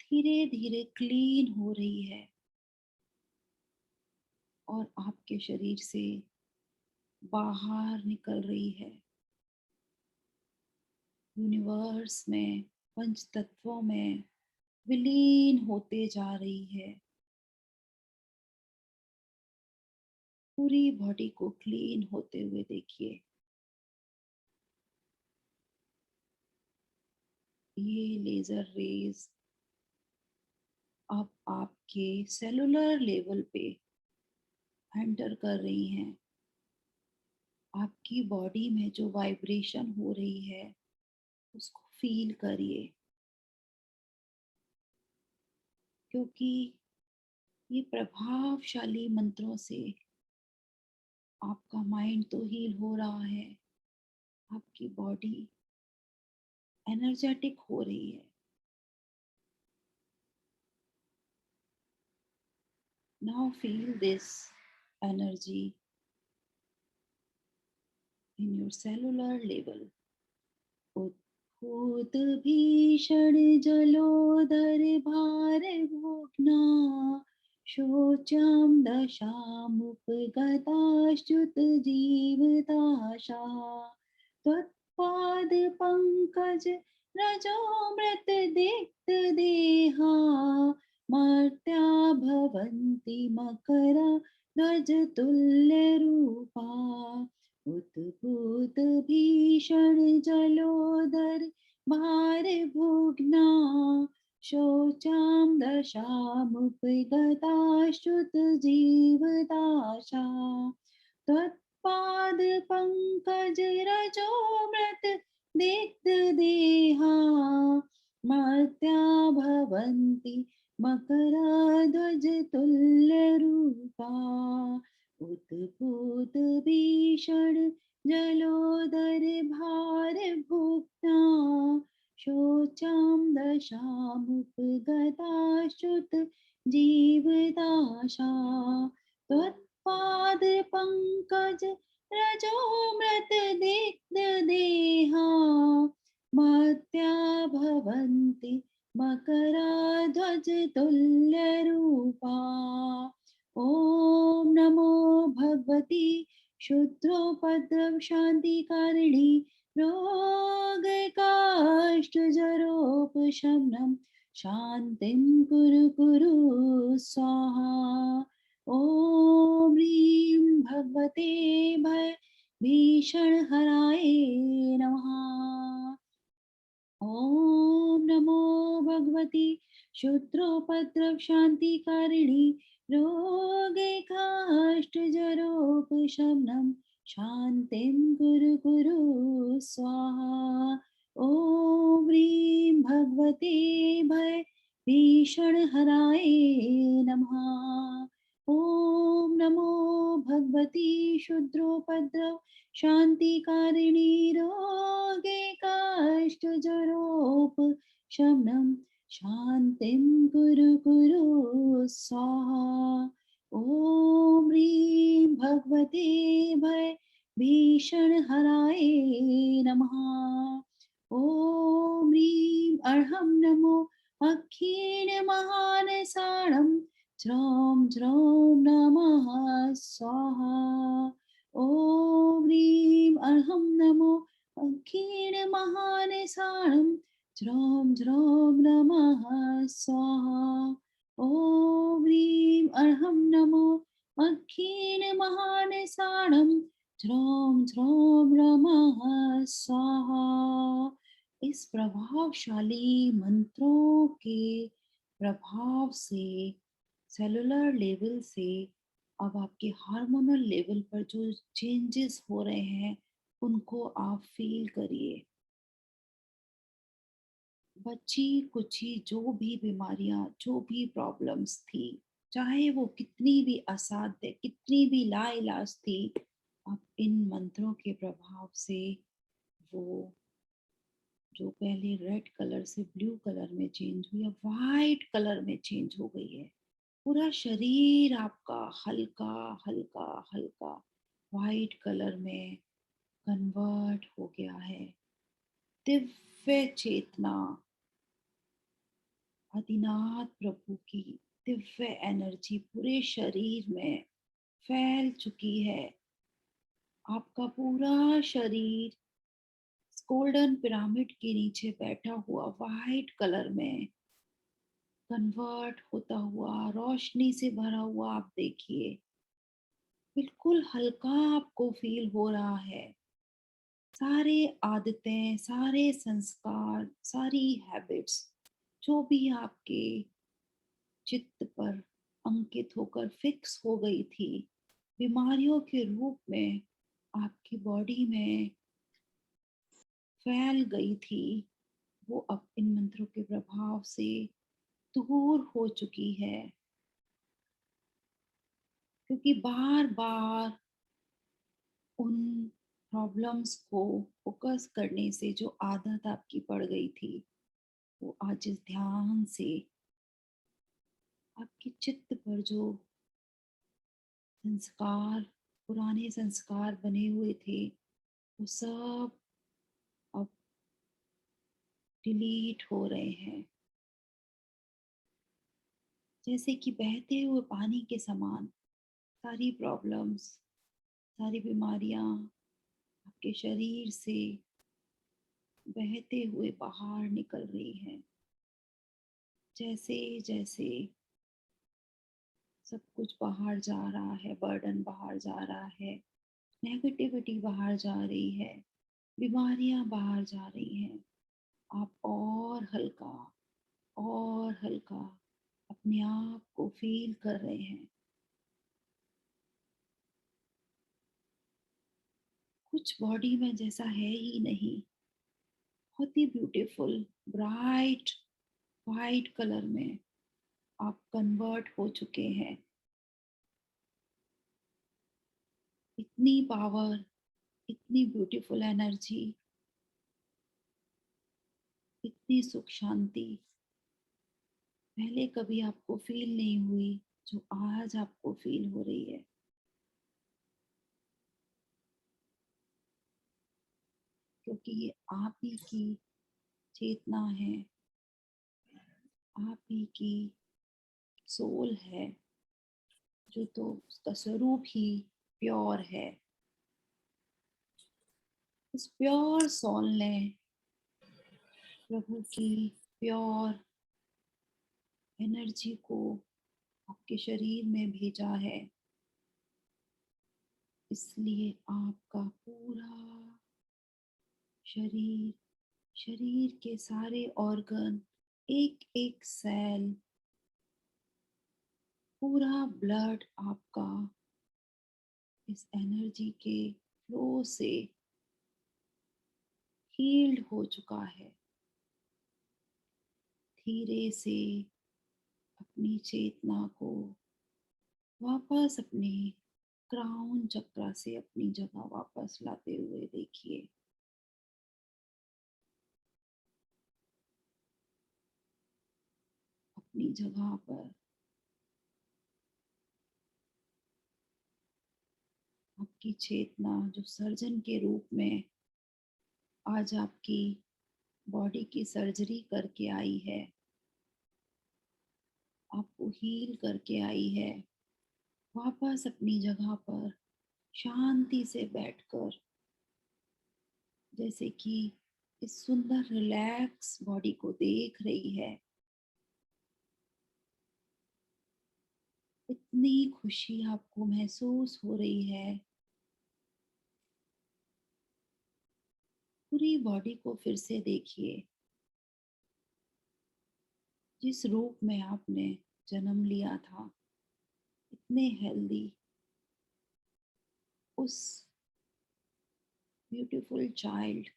धीरे धीरे क्लीन हो रही है, और आपके शरीर से बाहर निकल रही है। यूनिवर्स में, पंच तत्वों में विलीन होते जा रही है। पूरी बॉडी को क्लीन होते हुए देखिए। ये लेजर रेज अब आपके सेलुलर लेवल पे एंटर कर रही हैं। आपकी बॉडी में जो वाइब्रेशन हो रही है, उसको फील करिए, क्योंकि ये प्रभावशाली मंत्रों से आपका माइंड तो हील हो रहा है, आपकी बॉडी एनर्जेटिक हो रही है। Now feel this energy in your cellular level. उद्भूत भीषण जलोदर भार भोगना शोचं दशामुपगताश्च्युत जीवदाशा त्वत्पादपङ्कज रजोमृतदिक्तदेहा मर्त्या भवन्ति मकरा ध्वजतुल्यरूपा उद्भूतभीषण जलोदर भारभुग्ना शोचां दशामुपगताश्च्युत जीवदाशा त्वत्पादपङ्कज रजोमृत दिग्धदेहा मर्त्या भवन्ति मकरध्वजतुल्यरूपा उद्भूतभीषण जलोदर भारभुक्ता शोचां दशामुपगताश्च्युत जीवदाशा त्वत्पादपङ्कज रजोमृतदिग्धदेहा मर्त्या भवन्ति मकरध्वजतुल्यरूपा ॐ नमो भगवती शुद्धोपद्रवशान्तिकारिणी रोगकाष्ठजरोपशमनं शान्तिं कुरु कुरु स्वाहा ॐ ह्रीं भगवते भय भीषणहराय नमः ॐ नमो भगवती शुद्धोपद्रवशान्तिकारिणी रोगैकाष्ठजरोपशमनं शान्तिं कुरु कुरु स्वाहा ॐ ह्रीं भगवते भय भीषणहराय नमः ॐ नमो भगवती शुद्धोपद्रव शान्तिकारिणी रोगैकाष्ठजरोपशमनं शान्तिं कुरु कुरु स्वाहा ॐ ह्रीं भगवते भय भीषणहराय नमः ॐ ह्रीं अर्हं नमो अक्षीणमहानसाणं ज्रौं ज्रौं नमः स्वाहा ॐ ह्रीं अर्हं नमो अक्षीणमहानसाणं ज्रौं ज्रौं नमः स्वाहा ॐ ह्रीं अर्हं नमो अक्षीणमहानसाणं ज्रौं ज्रौं नमः स्वाहा। इस प्रभावशाली मंत्रों के प्रभाव से सेलुलर लेवल से अब आपके हार्मोनल लेवल पर जो चेंजेस हो रहे हैं उनको आप फील करिए। बची कुची जो भी बीमारियां, जो भी प्रॉब्लम्स थी, चाहे वो कितनी भी असाध्य, कितनी भी लाइलाज थी, अब इन मंत्रों के प्रभाव से वो जो पहले रेड कलर से ब्लू कलर में चेंज हुई, अब वाइट कलर में चेंज हो गई है। पूरा शरीर आपका हल्का हल्का हल्का वाइट कलर में कन्वर्ट हो गया है। दिव्य चेतना, आदिनाथ प्रभु की दिव्य एनर्जी पूरे शरीर में फैल चुकी है। आपका पूरा शरीर गोल्डन पिरामिड के नीचे बैठा हुआ वाइट कलर में कन्वर्ट होता हुआ, रोशनी से भरा हुआ आप देखिए, बिल्कुल हल्का आपको फील हो रहा है। सारे आदतें, सारे संस्कार, सारी हैबिट्स जो भी आपके चित्त पर अंकित होकर फिक्स हो गई थी, बीमारियों के रूप में आपकी बॉडी में फैल गई थी, वो अब इन मंत्रों के प्रभाव से दूर हो चुकी है। क्योंकि बार बार उन प्रॉब्लम्स को फोकस करने से जो आदत आपकी पड़ गई थी, वो आज इस ध्यान से आपके चित्त पर जो संस्कार, पुराने संस्कार बने हुए थे, वो सब अब डिलीट हो रहे हैं। जैसे कि बहते हुए पानी के समान सारी प्रॉब्लम्स, सारी बीमारियां आपके शरीर से बहते हुए बाहर निकल रही है। जैसे जैसे सब कुछ बाहर जा रहा है, बर्डन बाहर जा रहा है, नेगेटिविटी बाहर जा रही है, बीमारियां बाहर जा रही हैं, आप और हल्का अपने आप को फील कर रहे हैं। कुछ बॉडी में जैसा है ही नहीं, बहुत ही ब्यूटीफुल ब्राइट वाइट कलर में आप कन्वर्ट हो चुके हैं। इतनी पावर, इतनी ब्यूटीफुल एनर्जी, इतनी सुख शांति पहले कभी आपको फील नहीं हुई जो आज आपको फील हो रही है। क्योंकि ये आप ही की चेतना है, आप ही की सोल है, जो तो उसका स्वरूप ही प्योर है। उस प्योर सोल ने प्रभु की प्योर एनर्जी को आपके शरीर में भेजा है। इसलिए आपका पूरा शरीर, शरीर के सारे ऑर्गन, एक एक सेल, पूरा ब्लड आपका इस एनर्जी के फ्लो से हील्ड हो चुका है। धीरे से अपनी चेतना को वापस अपने क्राउन चक्र से अपनी जगह वापस लाते हुए देखिए। अपनी जगह पर आपकी चेतना जो सर्जन के रूप में आज आपकी बॉडी की सर्जरी करके आई है, आपको हील करके आई है, वापस अपनी जगह पर शांति से बैठकर, जैसे कि इस सुंदर रिलैक्स बॉडी को देख रही है, इतनी खुशी आपको महसूस हो रही है। पूरी बॉडी को फिर से देखिए, जिस रूप में आपने जन्म लिया था, इतने हेल्दी, उस ब्यूटीफुल चाइल्ड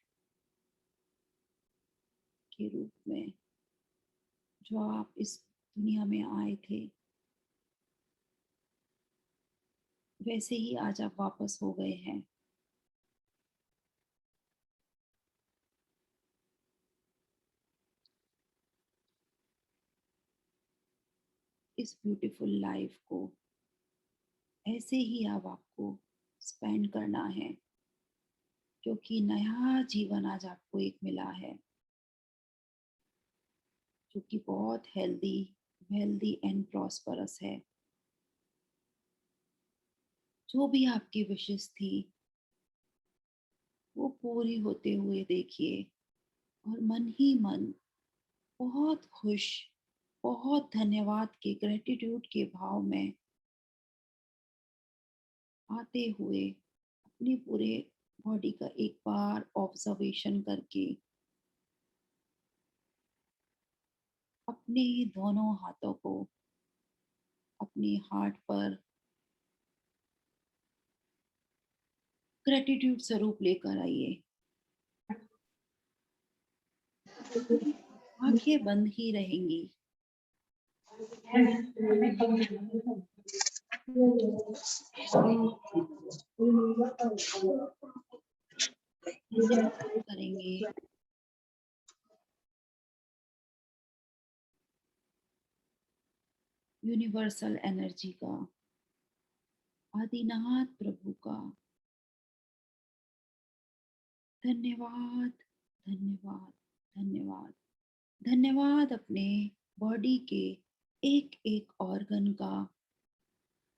के रूप में जो आप इस दुनिया में आए थे, वैसे ही आज आप वापस हो गए हैं। इस ब्यूटीफुल लाइफ को ऐसे ही अब आपको स्पेंड करना है, क्योंकि नया जीवन आज आपको एक मिला है, जो कि बहुत हेल्दी, वेल्दी एंड प्रॉस्परस है। जो भी आपकी विशेष थी वो पूरी होते हुए देखिए, और मन ही मन बहुत खुश, बहुत धन्यवाद के ग्रेटिट्यूड के भाव में आते हुए अपनी पूरे बॉडी का एक बार ऑब्जर्वेशन करके अपने दोनों हाथों को अपने हार्ट पर ग्रेटिट्यूड स्वरूप लेकर आइए। आंखें बंद ही रहेंगी। करेंगे यूनिवर्सल एनर्जी का, आदिनाथ प्रभु का धन्यवाद, धन्यवाद, धन्यवाद। धन्यवाद अपने बॉडी के एक एक ऑर्गन का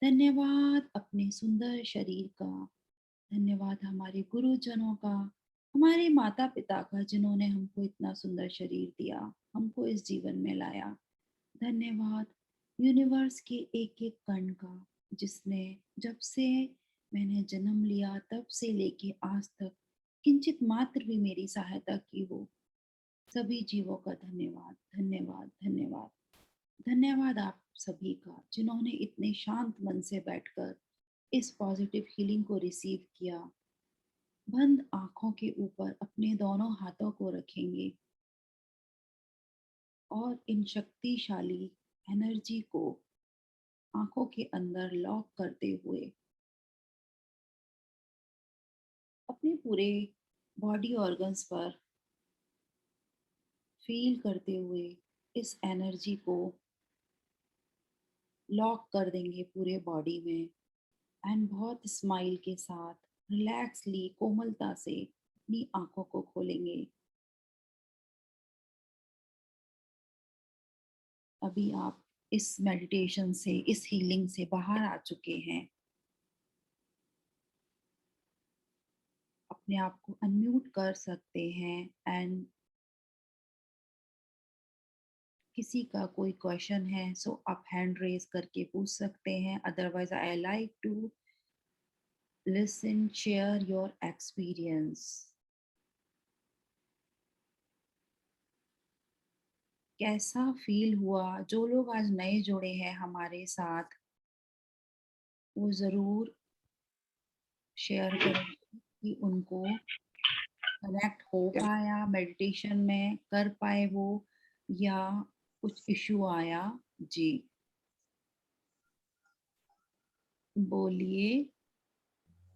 धन्यवाद, अपने सुंदर शरीर का धन्यवाद, हमारे गुरुजनों का, हमारे माता पिता का जिन्होंने हमको इतना सुंदर शरीर दिया, हमको इस जीवन में लाया। धन्यवाद यूनिवर्स के एक एक कण का, जिसने जब से मैंने जन्म लिया तब से लेके आज तक किंचित मात्र भी मेरी सहायता की हो। सभी जीवों का धन्यवाद, धन्यवाद, धन्यवाद। धन्यवाद आप सभी का जिन्होंने इतने शांत मन से बैठकर इस पॉजिटिव हीलिंग को रिसीव किया। बंद आंखों के ऊपर अपने दोनों हाथों को रखेंगे और इन शक्तिशाली एनर्जी को आंखों के अंदर लॉक करते हुए अपने पूरे बॉडी ऑर्गन्स पर फील करते हुए इस एनर्जी को लॉक कर देंगे पूरे बॉडी में। एंड बहुत स्माइल के साथ रिलैक्सली कोमलता से अपनी आंखों को खोलेंगे। अभी आप इस मेडिटेशन से, इस हीलिंग से बाहर आ चुके हैं। अपने आप को अनम्यूट कर सकते हैं एंड किसी का कोई क्वेश्चन है सो आप हैंड रेज करके पूछ सकते हैं। Otherwise I like to listen, share your experience. कैसा फील हुआ? जो लोग आज नए जुड़े हैं हमारे साथ वो जरूर शेयर करें कि उनको कनेक्ट हो पाया, मेडिटेशन में कर पाए वो, या कुछ इशू आया। जी बोलिए,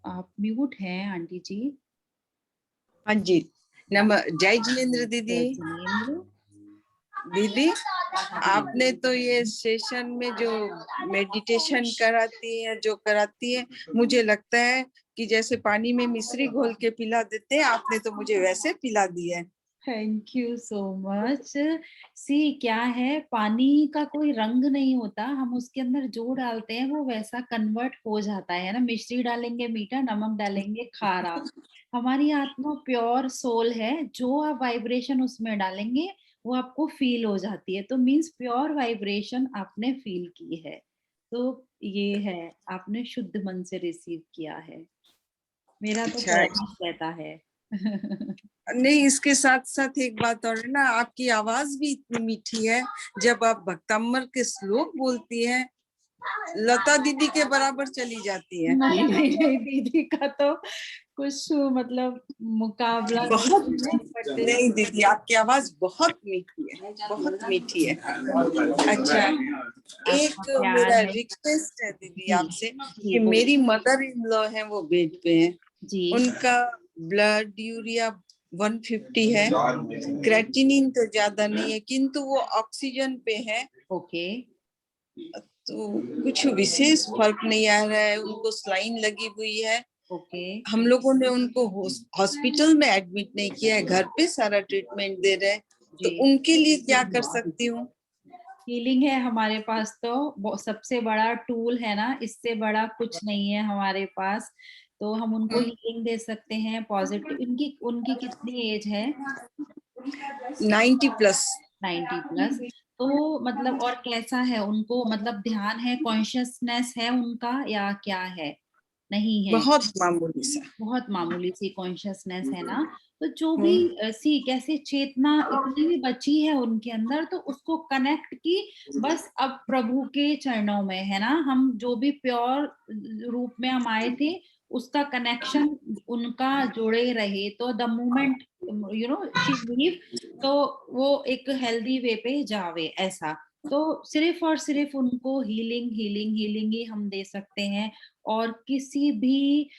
आप म्यूट हैं आंटी जी। हाँ जी, जय जिनेन्द्र दीदी। जय जिनेन्द्र दीदी, आपने तो ये सेशन में जो मेडिटेशन कराती है, जो कराती है, मुझे लगता है कि जैसे पानी में मिश्री घोल के पिला देते हैं, आपने तो मुझे वैसे पिला दिया है। Thank you so much. सी क्या है, पानी का कोई रंग नहीं होता, हम उसके अंदर जो डालते हैं वो वैसा कन्वर्ट हो जाता है ना। मिश्री डालेंगे मीठा, नमक डालेंगे खारा। हमारी आत्मा प्योर सोल है, जो आप वाइब्रेशन उसमें डालेंगे वो आपको फील हो जाती है। तो मीन्स प्योर वाइब्रेशन आपने फील की है। तो ये है, आपने शुद्ध मन से रिसीव किया है। मेरा तो अच्छा, प्रयास रहता है। नहीं, इसके साथ साथ एक बात और है ना, आपकी आवाज भी इतनी मीठी है। जब आप भक्तामर के श्लोक बोलती हैं, लता दीदी के बराबर चली जाती है। नहीं नहीं नहीं, दीदी का तो कुछ मतलब मुकाबला बहुत नहीं है, बट नहीं दीदी, आपकी आवाज बहुत मीठी है, बहुत मीठी है। अच्छा, आपका एक प्यार मेरा है। रिक्वेस्ट है दीदी जी आपसे जी कि बोलिए। मेरी मदर इन लॉ है, वो बेड पे है। जी उनका ब्लड यूरिया 150 है, क्रेटिनिन तो ज्यादा नहीं है, किंतु वो ऑक्सीजन पे है। ओके तो कुछ विशेष फर्क नहीं आ रहा है, उनको स्लाइन लगी हुई है। ओके। हम लोगों ने उनको हॉस्पिटल में एडमिट नहीं किया है, घर पे सारा ट्रीटमेंट दे रहे हैं। तो जी उनके लिए क्या कर सकती हूँ? हीलिंग है हमारे पास, तो सबसे बड़ा टूल है ना, इससे बड़ा कुछ नहीं है हमारे पास। तो हम उनको हीलिंग दे सकते हैं पॉजिटिव। उनकी उनकी कितनी एज है? 90+। 90+। तो मतलब और कैसा है उनको, मतलब ध्यान है, कॉन्शियसनेस है उनका, या क्या है? नहीं है, बहुत मामूली सा। बहुत मामूली सी कॉन्शियसनेस है ना। तो जो भी हम्म, सी कैसे चेतना इतनी भी बची है उनके अंदर, तो उसको कनेक्ट की बस अब प्रभु के चरणों में है ना। हम जो भी प्योर रूप में हम आए थे उसका कनेक्शन उनका जुड़े रहे, तो द मोमेंट शी लीव, तो वो एक हेल्दी वे पे जावे ऐसा। तो सिर्फ और सिर्फ उनको हीलिंग हीलिंग हीलिंग ही हम दे सकते हैं। और किसी भी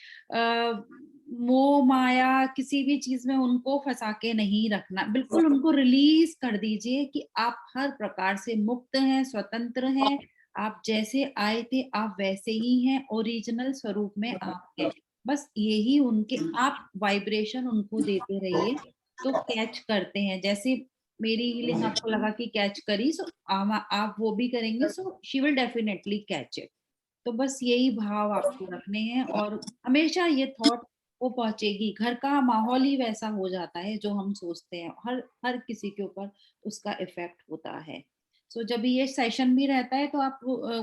मोह माया, किसी भी चीज में उनको फंसा के नहीं रखना। बिल्कुल उनको रिलीज कर दीजिए कि आप हर प्रकार से मुक्त हैं, स्वतंत्र हैं। आप जैसे आए थे आप वैसे ही हैं, ओरिजिनल स्वरूप में आप हैं। बस यही उनके, आप वाइब्रेशन उनको देते रहिए तो कैच करते हैं। जैसे मेरी हीलिंग आपको लगा कि कैच करी, सो आप वो भी करेंगे, so she will definitely catch it. तो बस यही भाव आपको रखने हैं, और हमेशा ये थॉट वो पहुंचेगी। घर का माहौल ही वैसा हो जाता है जो हम सोचते हैं, हर हर किसी के ऊपर उसका इफेक्ट होता है। सो जब ये सेशन भी रहता है तो आप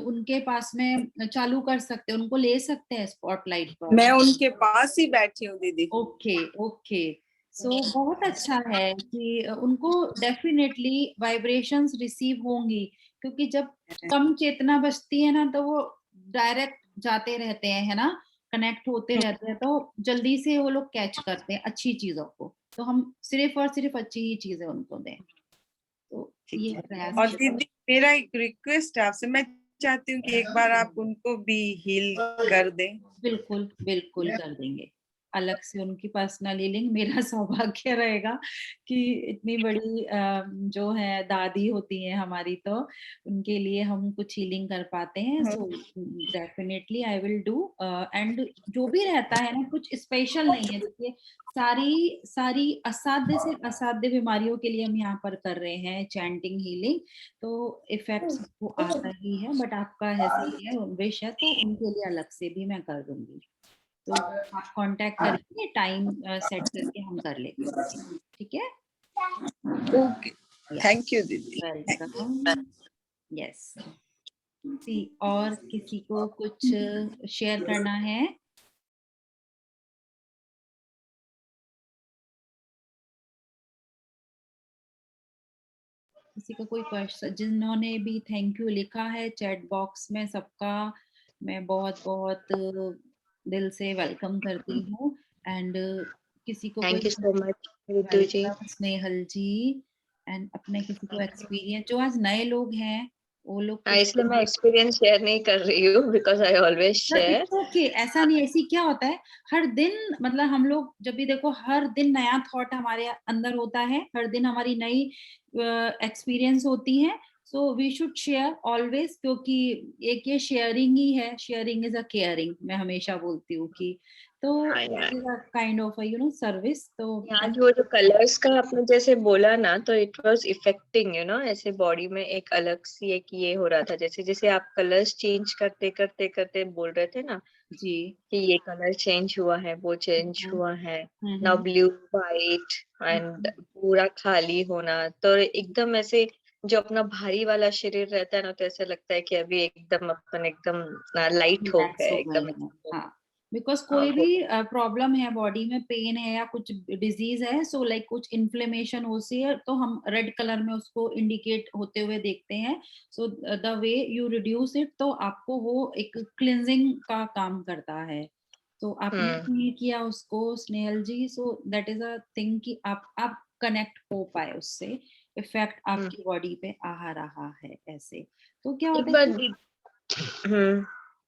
उनके पास में चालू कर सकते हैं, उनको ले सकते हैं स्पॉटलाइट पर। मैं उनके पास ही बैठी हूँ दीदी। Okay okay. सो बहुत अच्छा है कि उनको डेफिनेटली वाइब्रेशंस रिसीव होंगी, क्योंकि जब कम चेतना बचती है ना तो वो डायरेक्ट जाते रहते हैं, है ना, कनेक्ट होते रहते हैं, तो जल्दी से वो लोग कैच करते हैं अच्छी चीजों को। तो हम सिर्फ और सिर्फ अच्छी ही चीजें उनको दें, तो ठीक ये है। प्रयास और करें। दीदी मेरा एक रिक्वेस्ट है आपसे, मैं चाहती हूँ कि एक बार आप उनको भी हील कर दें। बिल्कुल बिल्कुल कर देंगे, अलग से उनकी पर्सनल हीलिंग। मेरा सौभाग्य रहेगा कि इतनी बड़ी जो है दादी होती है हमारी, तो उनके लिए हम कुछ हीलिंग कर पाते हैं। So definitely I will do. And जो भी रहता है ना, कुछ स्पेशल नहीं है। देखिए, सारी सारी असाध्य से असाध्य बीमारियों के लिए हम यहाँ पर कर रहे हैं चैंटिंग हीलिंग, तो इफेक्ट्स वो आता ही है। बट आपका ऐसे ही है, विश है, तो उनके लिए अलग से भी मैं कर दूंगी। तो आप कांटेक्ट करिए, टाइम सेट करके हम कर लेंगे उसकी। ठीक है। ओके, थैंक यू दीदी। वेलकम। यस। और किसी को कुछ शेयर करना है? किसी का कोई क्वेश्चन? जिन्होंने भी थैंक यू लिखा है चैट बॉक्स में, सबका मैं बहुत बहुत दिल से वेलकम करती हूँ। एंड किसी को कोई thank you so much Ritu ji. Welcome Snehal ji. And अपने किसी को एक्सपीरियंस, जो आज नए लोग हैं वो लोग कुछ, इसलिए मैं एक्सपीरियंस शेयर नहीं कर रही हूँ because I always share. It's okay. ऐसा नहीं, ऐसी क्या होता है, हर दिन, मतलब हम लोग जब भी देखो, हर दिन नया थॉट हमारे अंदर होता है, हर दिन हमारी नई एक्सपीरियंस होती है। So we should share always, क्योंकि एक ये शेयरिंग ही है, शेयरिंग इज अ केयरिंग, मैं हमेशा बोलती हूँ कि, तो it is a kind of service. तो आज वो जो कलर्स का आपने जैसे बोला ना, तो इट वाज इफेक्टिंग ऐसे बॉडी में एक अलग सी एक ये हो रहा था, जैसे जैसे आप कलर्स चेंज करते करते करते बोल रहे थे ना जी। कि ये कलर चेंज हुआ है, वो चेंज हम्म हुआ है। Now hmm blue white and पूरा खाली होना, तो एकदम ऐसे जो अपना भारी वाला शरीर रहता है ना, तो ऐसा लगता है कि अभी एकदम अपन एकदम लाइट हो रिलैक्स गए हो गए एकदम। हैं। हाँ, बिकॉज हाँ कोई भी वो प्रॉब्लम है बॉडी में, पेन है या कुछ डिजीज है, सो लाइक कुछ इन्फ्लेमेशन होती है, तो हम रेड कलर में उसको इंडिकेट होते हुए देखते हैं। So the way you reduce it, तो आपको वो एक क्लिनजिंग का काम करता है। तो आपने फील किया उसको Snehal ji, so that is a thing कि आप कनेक्ट हो पाए उससे, इफेक्ट आपकी बॉडी पे आ रहा है ऐसे। तो क्या एक होता है बार कि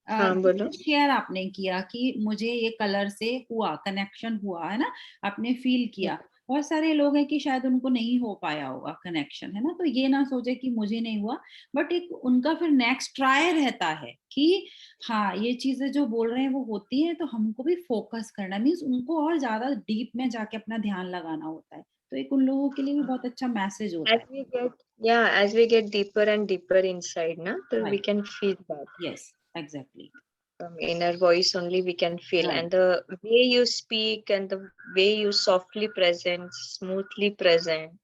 हाँ बोलो। शेयर आपने किया कि मुझे ये कलर से हुआ, कनेक्शन हुआ, है ना, आपने फील किया। बहुत सारे लोग हैं कि शायद उनको नहीं हो पाया होगा कनेक्शन, है ना, तो ये ना सोचे कि मुझे नहीं हुआ, बट एक उनका फिर नेक्स्ट ट्राई रहता है कि हाँ, ये चीजें जो बोल रहे हैं वो होती है, तो हमको भी फोकस करना, मीन्स उनको और ज्यादा डीप में जाके अपना ध्यान लगाना होता है। तो एक उन लोगों के लिए भी बहुत अच्छा मैसेज होता As है। we get, yeah, as we get deeper and deeper inside, na, so we right. can feel that yes. Exactly. from inner voice only we can feel, right. and the way you speak and the way you softly present, smoothly present,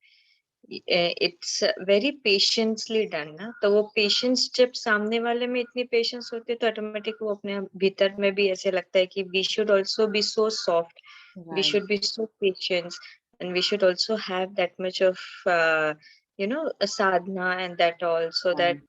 it's very patiently done, ना। तो वो patience जब सामने वाले में इतनी patience होती है, तो automatic वो अपने भीतर में भी ऐसे लगता है कि we should also be so soft, we right. should be so patient, and we should also have that much of a sadhana and that all, so that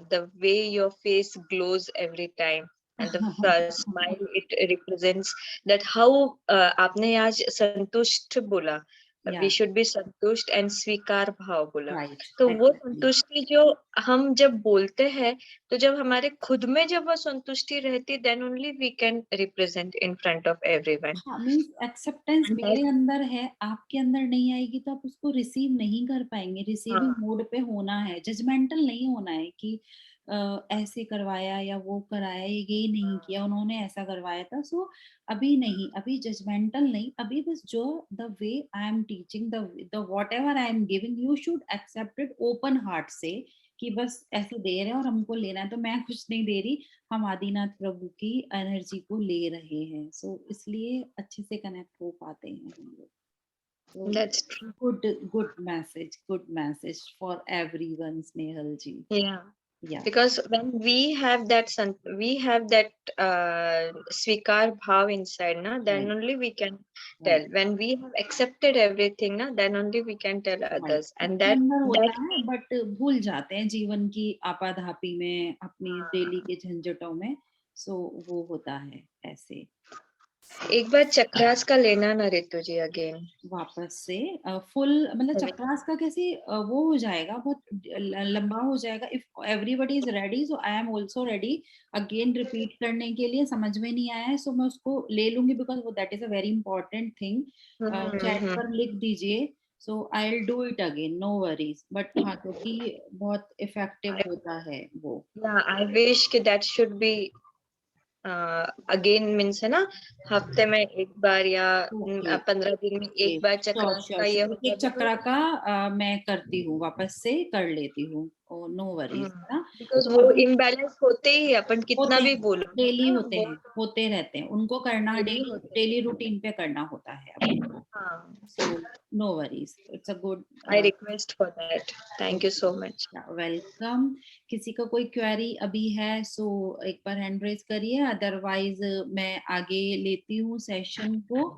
the way your face glows every time, and the smile it represents that how आपने आज संतुष्ट बोला, we या। should be संतुष्ट and स्वीकार भाव बोला। राइट। तो वो एग्जैक्टली। संतुष्टि जो हम जब बोलते हैं, तो जब हमारे खुद में जब वो संतुष्टि रहती, then only we can represent in front of everyone, हाँ, मीन्स एक्सेप्टेंस and that मेरे अंदर है, आपके अंदर नहीं आएगी तो आप उसको रिसीव नहीं कर पाएंगे। रिसीविंग हाँ मोड पे होना है, जजमेंटल नहीं होना है कि ऐसे करवाया या वो कराया, ये नहीं किया, उन्होंने ऐसा करवाया था। सो अभी नहीं, अभी जजमेंटल नहीं, अभी बस जो the way I am teaching, the whatever I am giving, you should accept it open heart से, कि बस ऐसे दे रहे हैं और हमको लेना है। तो मैं कुछ नहीं दे रही, हम आदिनाथ प्रभु की एनर्जी को ले रहे हैं। सो इसलिए अच्छे से कनेक्ट हो पाते हैं हम लोग। So That's true. good message for everyone, Snehal ji. Yeah. Yeah, Because when we have that we have that svikar bhav inside, na, then right, only we can right, tell. When we have accepted everything, na, then only we can tell right. others. And सबके अंदर that होता है, बट भूल जाते हैं जीवन की आपाधापी में, अपनी डेली के झंझटों में। सो वो होता है ऐसे। एक बार चक्रास का लेना ना रितु जी अगेन। वापस से फुल, मतलब चक्रास का कैसे वो हो जाएगा, बहुत लंबा हो जाएगा। If everybody is ready, so I am also ready again repeat करने के लिए। समझ में नहीं आया है, सो मैं उसको ले लूंगी, बिकॉज वो that is a very important thing. Chat पर लिख दीजिए, so I will do it again, no worries. But हाँ, क्योंकि बहुत इफेक्टिव होता है वो। आई विश कि that should be again, means है ना, हफ्ते में एक बार या ओके 15 दिन में ओके, एक बार श्योर चक्रास श्योर का ये श्योर, होगा। एक चक्रा का मैं करती हूँ, वापस से कर लेती हूँ। नो वरीज, है ना। बिकॉज तो वो अभी इम्बैलेंस होते ही, अपन कितना होते भी हैं, बोलो, है डेली ना, होते वो हैं, होते रहते हैं, उनको करना डेली डेली, होते डेली रूटीन पे करना होता है अपने। हाँ। So no worries, it's a good. I request for that, thank you so much. Welcome. किसी का कोई क्वेरी अभी है, सो एक बार हैंड रेज करिए, अदरवाइज मैं आगे लेती हूँ सेशन को।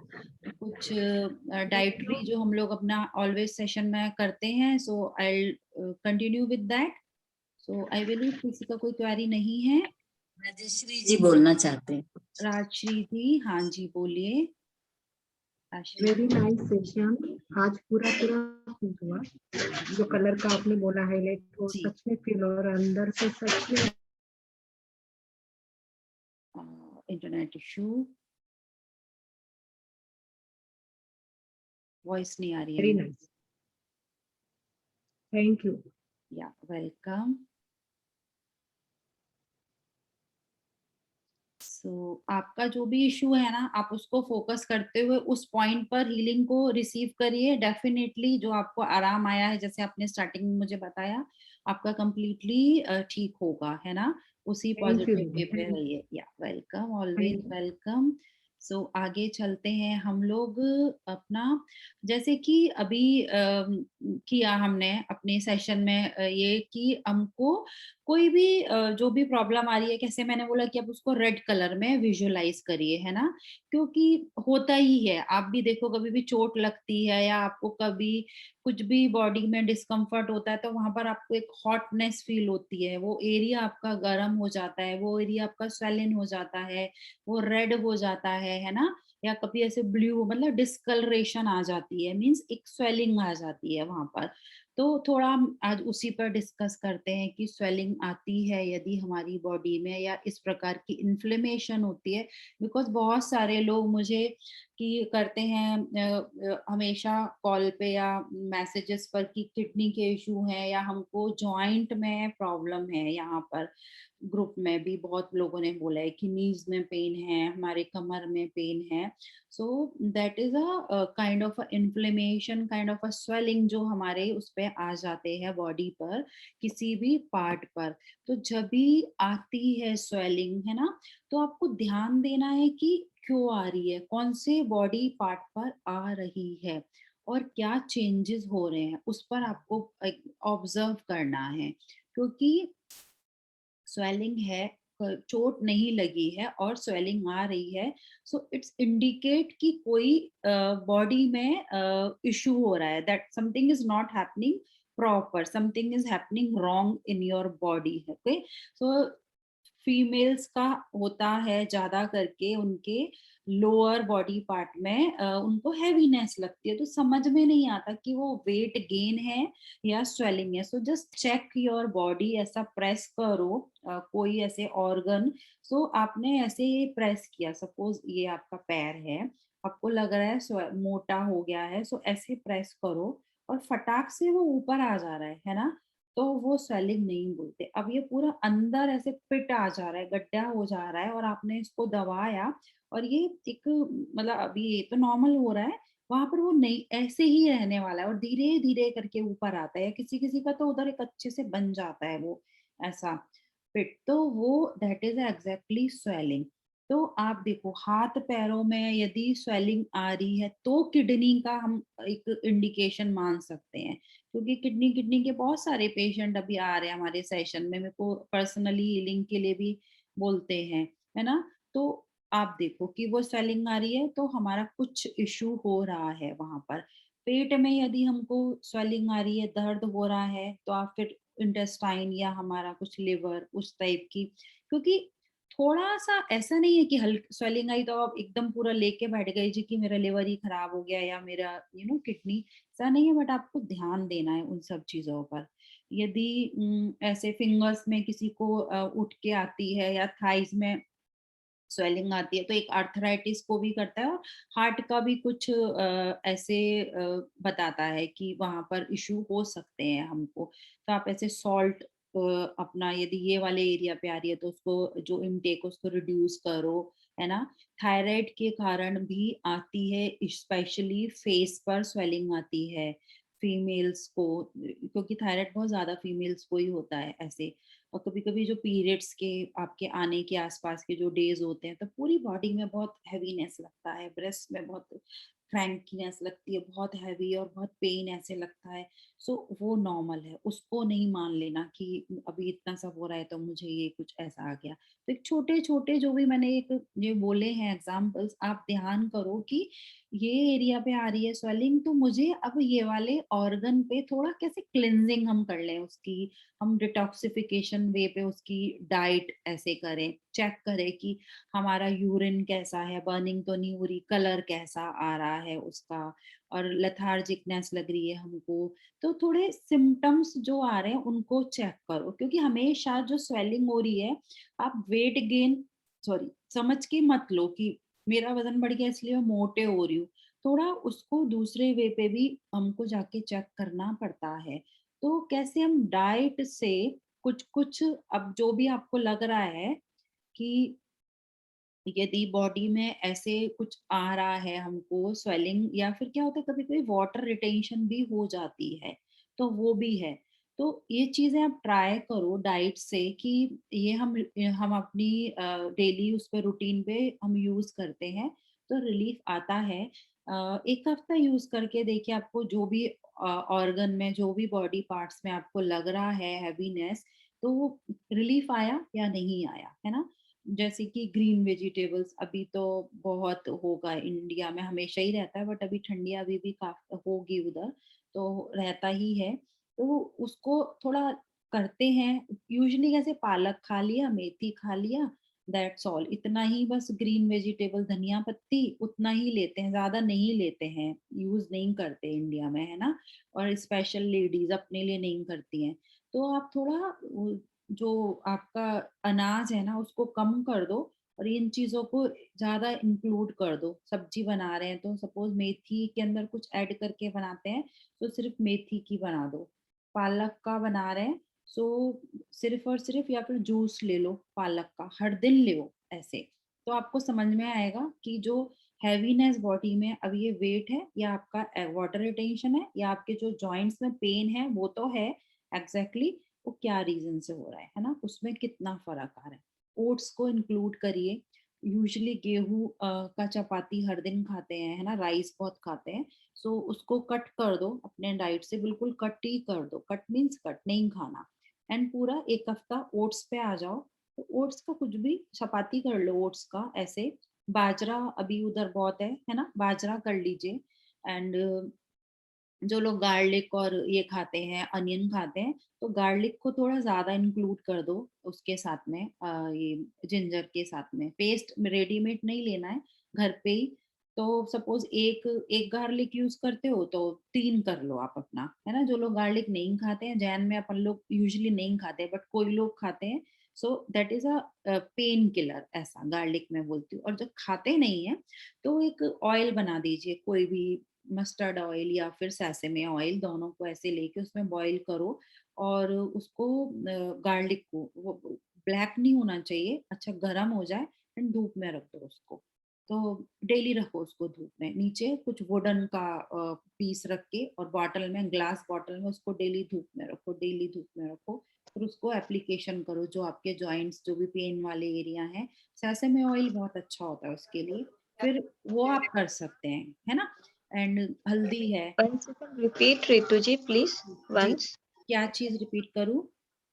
कुछ डाइटरी जो हम लोग अपना ऑलवेज सेशन में करते हैं, so I continue with that. So I believe किसी का कोई क्वेरी नहीं है। राजश्री जी बोलना चाहते हैं। राजश्री जी, हाँ जी बोलिए। Rajshree very nice session. आज पूरा फील हुआ, जो कलर का आपने बोला हाईलाइट, वो जी, सच में फील और अंदर से सच में इंटरनेट इशू, वॉइस नहीं आ रही है वेरी मेरी। Nice, thank you. या वेलकम। सो आपका जो भी इशू है ना, आप उसको फोकस करते हुए उस पॉइंट पर हीलिंग को रिसीव करिए। डेफिनेटली जो आपको आराम आया है, जैसे आपने स्टार्टिंग में मुझे बताया, आपका कंप्लीटली ठीक होगा, है ना। उसी थैंक यू पॉजिटिव वे पे दीदी, रहिए। या welcome, always thank you. Welcome. So आगे चलते हैं हम लोग अपना, जैसे कि अभी किया हमने अपने सेशन में ये कि हमको कोई भी जो भी प्रॉब्लम आ रही है, कैसे मैंने बोला कि आप उसको रेड कलर में विजुअलाइज करिए, है ना। क्योंकि होता ही है, आप भी देखो, कभी भी चोट लगती है या आपको कभी कुछ भी बॉडी में डिस्कम्फर्ट होता है, तो वहां पर आपको एक हॉटनेस फील होती है, वो एरिया आपका गर्म हो जाता है, वो एरिया आपका स्वेलिन हो जाता है, वो रेड हो जाता है ना। या कभी ऐसे ब्लू, मतलब डिस्कलरेशन आ जाती है, मींस एक स्वेलिंग आ जाती है वहां पर। तो थोड़ा हम आज उसी पर डिस्कस करते हैं कि स्वेलिंग आती है यदि हमारी बॉडी में, या इस प्रकार की इन्फ्लेमेशन होती है। बिकॉज बहुत सारे लोग मुझे कि करते हैं हमेशा कॉल पे या मैसेजेस पर कि किडनी के इशू हैं, या हमको जॉइंट में प्रॉब्लम है। यहाँ पर ग्रुप में भी बहुत लोगों ने बोला है कि नीज में पेन है, हमारे कमर में पेन है। सो that is a kind of inflammation, kind of a swelling, जो हमारे उस पे आ जाते हैं बॉडी पर, किसी भी पार्ट पर। तो जब भी आती है स्वेलिंग, है ना, तो आपको ध्यान देना है कि क्यों आ रही है, कौन से बॉडी पार्ट पर आ रही है, और क्या चेंजेस हो रहे हैं, उस पर आपको ऑब्जर्व करना है। क्योंकि स्वेलिंग है, चोट नहीं लगी है और स्वेलिंग आ रही है, सो इट्स इंडिकेट कि कोई बॉडी में इशू हो रहा है, that something is not happening proper, something is happening wrong in your body. Okay, so females का होता है ज्यादा करके, उनके लोअर बॉडी पार्ट में उनको हैवीनेस लगती है, तो समझ में नहीं आता कि वो वेट गेन है या स्वेलिंग है। So just check your body, ऐसा प्रेस करो कोई ऐसे ऑर्गन। सो आपने ऐसे प्रेस किया, सपोज ये आपका पैर है, आपको लग रहा है मोटा हो गया है, सो ऐसे प्रेस करो और फटाक से वो ऊपर आ जा रहा है ना। तो वो स्वेलिंग नहीं बोलते। अब ये पूरा अंदर ऐसे पिट आ जा रहा है, गड्ढा हो जा रहा है और आपने इसको दबाया और ये एक मतलब अभी ये तो नॉर्मल हो रहा है, वहां पर वो नहीं ऐसे ही रहने वाला है और धीरे धीरे करके ऊपर आता है। किसी किसी का तो उधर एक अच्छे से बन जाता है वो ऐसा फिट, तो वो दैट इज एग्जैक्टली स्वेलिंग। तो आप देखो हाथ पैरों में यदि स्वेलिंग आ रही है तो किडनी का हम एक इंडिकेशन मान सकते हैं, क्योंकि किडनी किडनी के बहुत सारे पेशेंट अभी आ रहे हैं हमारे सेशन में, मेरे को पर्सनली हीलिंग के लिए भी बोलते हैं, है ना। तो आप देखो कि वो स्वेलिंग आ रही है तो हमारा कुछ इशू हो रहा है वहां पर। पेट में यदि हमको स्वेलिंग आ रही है, दर्द हो रहा है, तो आप फिर इंटेस्टाइन या हमारा कुछ लिवर उस टाइप की, क्योंकि थोड़ा सा ऐसा नहीं है कि हल्की स्वेलिंग आई तो आप एकदम पूरा लेके बैठ गए जी कि मेरा लिवर ही खराब हो गया या मेरा किडनी, ऐसा नहीं है। बट आपको ध्यान देना है उन सब चीजों पर। यदि ऐसे फिंगर्स में किसी को उठ के आती है या थाइज में स्वेलिंग आती है तो एक आर्थराइटिस को भी करता है और हार्ट का भी कुछ ऐसे बताता है कि वहां पर इशू हो सकते हैं हमको। तो आप ऐसे सॉल्ट अपना यदि ये वाले एरिया पे आ रही है तो उसको जो इनटेक उसको रिड्यूस करो, है ना। थायराइड के कारण भी आती है, स्पेशली फेस पर स्वेलिंग आती है फीमेल्स को, क्योंकि थायराइड बहुत ज्यादा फीमेल्स को ही होता है ऐसे। और कभी कभी जो पीरियड्स के आपके आने के आसपास के जो डेज होते हैं तो पूरी बॉडी में बहुत हैवीनेस लगता है, ब्रेस्ट में बहुत क्रैंकीनेस लगती है, बहुत हैवी और बहुत पेन ऐसे लगता है। सो वो नॉर्मल है, उसको नहीं मान लेना कि अभी इतना सब हो रहा है तो मुझे ये कुछ ऐसा आ गया। तो एक छोटे छोटे जो भी मैंने एक ये बोले हैं एग्जाम्पल्स, आप ध्यान करो कि ये एरिया पे आ रही है स्वेलिंग तो मुझे अब ये वाले ऑर्गन पे थोड़ा कैसे क्लिनजिंग हम कर लें उसकी, हम डिटॉक्सिफिकेशन वे पे उसकी डाइट ऐसे करें, चेक करें कि हमारा यूरिन कैसा है, बर्निंग तो नहीं हो रही, कलर कैसा आ रहा है उसका, और लेथार्जिकनेस लग रही है हमको। तो थोड़े सिम्टम्स जो आ रहे हैं उनको चेक करो, क्योंकि हमेशा जो स्वेलिंग हो रही है आप वेट गेन सॉरी समझ के मत लो कि मेरा वजन बढ़ गया इसलिए मैं मोटे हो रही हूँ। थोड़ा उसको दूसरे वे पे भी हमको जाके चेक करना पड़ता है। तो कैसे हम डाइट से कुछ कुछ, अब जो भी आपको लग रहा है कि यदि बॉडी में ऐसे कुछ आ रहा है हमको स्वेलिंग, या फिर क्या होता है कभी कभी वाटर रिटेंशन भी हो जाती है, तो वो भी है। तो ये चीजें आप ट्राई करो डाइट से कि ये हम अपनी डेली उस पर रूटीन पे हम यूज करते हैं तो रिलीफ आता है। एक हफ्ता यूज करके देखिए आपको जो भी ऑर्गन में जो भी बॉडी पार्ट्स में आपको लग रहा है हैवीनेस, तो रिलीफ आया या नहीं आया, है ना। जैसे कि ग्रीन वेजिटेबल्स अभी तो बहुत होगा इंडिया में, हमेशा ही रहता है बट अभी ठंडी अभी भी काफी होगी उधर, तो रहता ही है। तो उसको थोड़ा करते हैं यूजुअली, कैसे पालक खा लिया, मेथी खा लिया, दैट्स ऑल, इतना ही बस। ग्रीन वेजिटेबल धनिया पत्ती उतना ही लेते हैं, ज्यादा नहीं लेते हैं, यूज नहीं करते इंडिया में, है ना। और स्पेशल लेडीज अपने लिए नहीं करती हैं। तो आप थोड़ा जो आपका अनाज है ना उसको कम कर दो और इन चीजों को ज्यादा इंक्लूड कर दो। सब्जी बना रहे हैं तो सपोज मेथी के अंदर कुछ ऐड करके बनाते हैं तो सिर्फ मेथी की बना दो। पालक का बना रहे हैं सो सिर्फ और सिर्फ, या फिर जूस ले लो पालक का, हर दिन ले लो ऐसे। तो आपको समझ में आएगा कि जो हैवीनेस बॉडी में अब ये वेट है या आपका वाटर रिटेंशन है या आपके जो जॉइंट्स में पेन है वो तो है एग्जैक्टली exactly, वो क्या रीजन से हो रहा है ना, उसमें कितना फर्क आ रहा है। ओट्स को इंक्लूड करिए। यूजुअली गेहूं का चपाती हर दिन खाते हैं, है ना, राइस बहुत खाते हैं। सो उसको कट कर दो अपने डाइट से, बिल्कुल कट ही कर दो, कट मीन्स कट नहीं खाना। एंड पूरा एक हफ्ता ओट्स पे आ जाओ। तो ओट्स का कुछ भी चपाती कर लो ओट्स का ऐसे। बाजरा अभी उधर बहुत है ना, बाजरा कर लीजिए। एंड जो लोग गार्लिक और ये खाते हैं, अनियन खाते हैं, तो गार्लिक को थोड़ा ज्यादा इंक्लूड कर दो उसके साथ में, ये जिंजर के साथ में। पेस्ट रेडीमेड नहीं लेना है, घर पे ही। तो सपोज एक एक गार्लिक यूज करते हो तो 3 कर लो आप अपना, है ना। जो लोग गार्लिक नहीं खाते हैं, जैन में अपन लोग यूजुअली नहीं खाते बट कोई लोग खाते हैं, सो that is a pain killer, ऐसा गार्लिक मैं बोलती हूँ। और जो खाते नहीं है तो एक ऑयल बना दीजिए, कोई भी मस्टर्ड ऑयल या फिर सैसेमे ऑयल, दोनों को ऐसे लेके उसमें बॉईल करो और उसको गार्लिक को वो ब्लैक नहीं होना चाहिए, अच्छा गर्म हो जाए एंड धूप में रख दो उसको। तो डेली रखो उसको धूप में, नीचे कुछ वुडन का पीस रख के और बॉटल में, ग्लास बॉटल में उसको डेली धूप में रखो, डेली धूप में रखो। फिर उसको एप्लीकेशन करो जो आपके जॉइंट्स जो भी पेन वाले एरिया है। सैसेमे ऑयल बहुत अच्छा होता है उसके लिए। फिर वो आप कर सकते हैं, है ना। एंड हल्दी है। Once you can repeat, Ritu ji, please. Ji, Once. क्या चीज रिपीट करूं?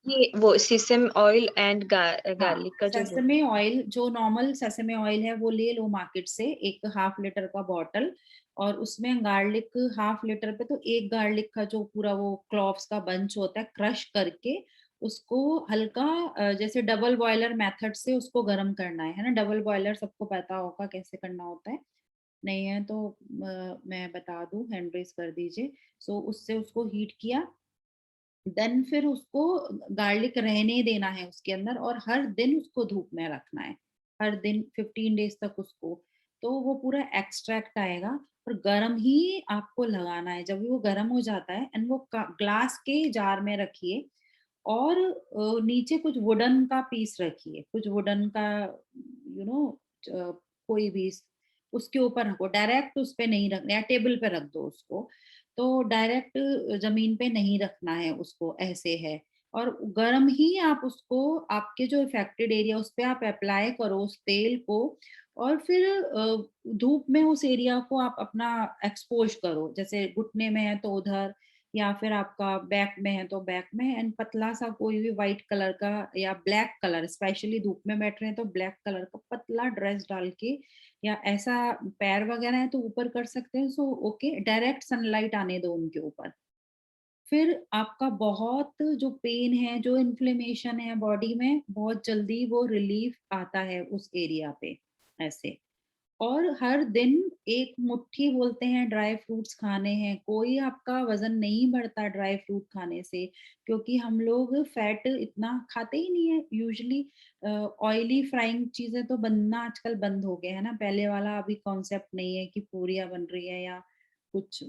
ये वो सीसम ऑयल एंड हाँ, गार्लिक का जो सेसमे ऑयल, जो नॉर्मल सेसमे ऑयल है वो ले लो मार्केट से, एक हाफ लीटर का बॉटल। और उसमें गार्लिक हाफ लीटर पे, तो एक गार्लिक का जो पूरा वो क्लॉव्स का बंच होता है, क्रश करके उसको हल्का जैसे डबल बॉयलर मेथड से उसको गर्म करना है ना। डबल बॉयलर सबको पता होगा कैसे करना होता है, नहीं है तो मैं बता दूं, हैंड रेस कर दीजिए। सो उससे उसको हीट किया, देन फिर उसको गार्लिक रहने देना है उसके अंदर, और हर दिन उसको धूप में रखना है, हर दिन 15 डेज तक उसको। तो वो पूरा एक्सट्रैक्ट आएगा, और गर्म ही आपको लगाना है। जब भी वो गर्म हो जाता है एंड वो ग्लास के जार में रखिए, और नीचे कुछ वुडन का पीस रखिए, कुछ वुडन का, यू नो, कोई भी उसके ऊपर रखो, डायरेक्ट उस पे नहीं रखना, या टेबल पे रख दो उसको। तो डायरेक्ट जमीन पे नहीं रखना है उसको, ऐसे है। और गर्म ही आप उसको, आपके जो इफेक्टेड एरिया उस पे आप अप्लाई करो उस तेल को। और फिर धूप में उस एरिया को आप अपना एक्सपोज करो, जैसे घुटने में है तो उधर, या फिर आपका बैक में है तो बैक में। एंड पतला सा कोई भी व्हाइट कलर का या ब्लैक कलर, स्पेशली धूप में बैठ रहे हैं तो ब्लैक कलर का पतला ड्रेस डाल के, या ऐसा पैर वगैरह है तो ऊपर कर सकते हैं। सो ओके, डायरेक्ट सनलाइट आने दो उनके ऊपर। फिर आपका बहुत जो पेन है, जो इन्फ्लेमेशन है बॉडी में, बहुत जल्दी वो रिलीफ आता है उस एरिया पे, ऐसे। और हर दिन एक मुट्ठी बोलते हैं ड्राई फ्रूट्स खाने हैं। कोई आपका वजन नहीं बढ़ता ड्राई फ्रूट खाने से, क्योंकि हम लोग फैट इतना खाते ही नहीं है यूजुअली। ऑयली फ्राइंग चीजें तो बनना आजकल बंद हो गया है ना, पहले वाला अभी कॉन्सेप्ट नहीं है कि पूरियां बन रही है या कुछ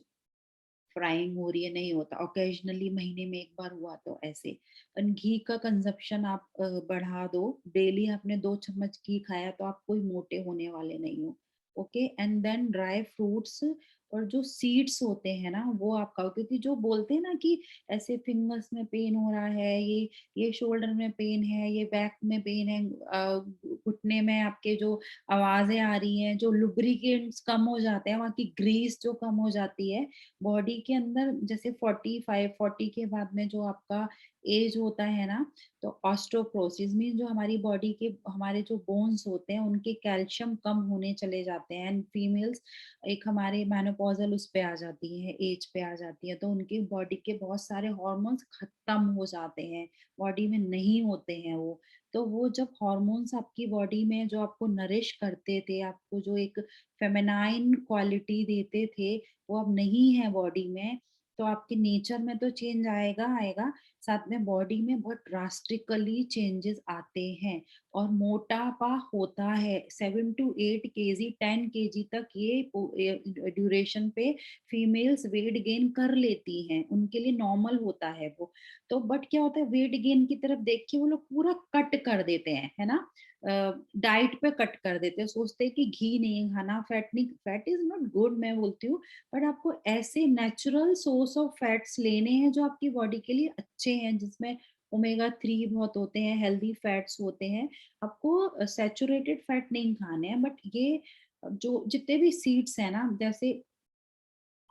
फ्राइंग हो रही है, नहीं होता। ओकेजनली महीने में एक बार हुआ तो ऐसे। घी का कंजप्शन आप बढ़ा दो, डेली आपने 2 चम्मच घी खाया तो आप कोई मोटे होने वाले नहीं हो। Okay, and then dry fruits और जो सीड्स होते हैं ना वो आप खाओ, क्योंकि जो बोलते हैं ना कि ऐसे फिंगर्स में पेन हो रहा है, ये शोल्डर में पेन है, ये बैक में पेन है, घुटने में आपके जो आवाजें आ रही हैं, जो लुब्रिकेंट्स कम हो जाते हैं, वहाँ की ग्रीस जो कम हो जाती है बॉडी के अंदर, जैसे 45-40 के बाद में जो आपका एज होता है ना, तो ऑस्टियोपोरोसिस मीन जो हमारी बॉडी के, हमारे जो बोन्स होते हैं उनके कैल्शियम कम होने चले जाते हैं। एंड फीमेल्स एक हमारे मेनोपॉजल उस पे आ जाती है, एज पे आ जाती है, तो उनकी बॉडी के बहुत सारे हार्मोन्स खत्म हो जाते हैं, बॉडी में नहीं होते हैं वो। तो वो जब हार्मोन्स आपकी बॉडी में जो आपको नरिश करते थे, आपको जो एक फेमिनाइन क्वालिटी देते थे, वो अब नहीं है बॉडी में, तो आपके नेचर में तो चेंज आएगा आएगा, साथ में बॉडी में बहुत ड्रास्टिकली चेंजेस आते हैं। और मोटापा होता है 7 to 8 kg, 10 kg तक ये ड्यूरेशन पे फीमेल्स वेट गेन कर लेती हैं, उनके लिए नॉर्मल होता है वो। तो बट क्या होता है, वेट गेन की तरफ देख के वो लोग पूरा कट कर देते हैं, है ना, डाइट पे कट कर देते हैं, सोचते हैं कि घी नहीं खाना, फैट नहीं, फैट इज नॉट गुड मैं बोलती हूँ। बट आपको ऐसे नेचुरल सोर्स ऑफ फैट्स लेने हैं जो आपकी बॉडी के लिए अच्छे हैं, जिसमें ओमेगा 3 बहुत होते हैं, हेल्दी फैट्स होते हैं। आपको सैचुरेटेड फैट नहीं खाने हैं। बट ये जो जितने भी सीड्स हैं ना, जैसे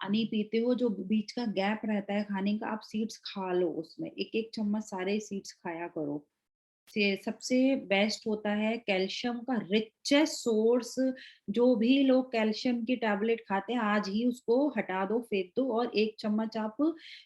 पानी पीते हो जो बीच का गैप रहता है खाने का, आप सीड्स खा लो, उसमें एक एक चम्मच सारे सीड्स खाया करो। से सबसे बेस्ट होता है कैल्शियम का रिचेस्ट सोर्स। जो भी लोग कैल्शियम की टैबलेट खाते हैं आज ही उसको हटा दो, फेंक दो, और 1 चम्मच आप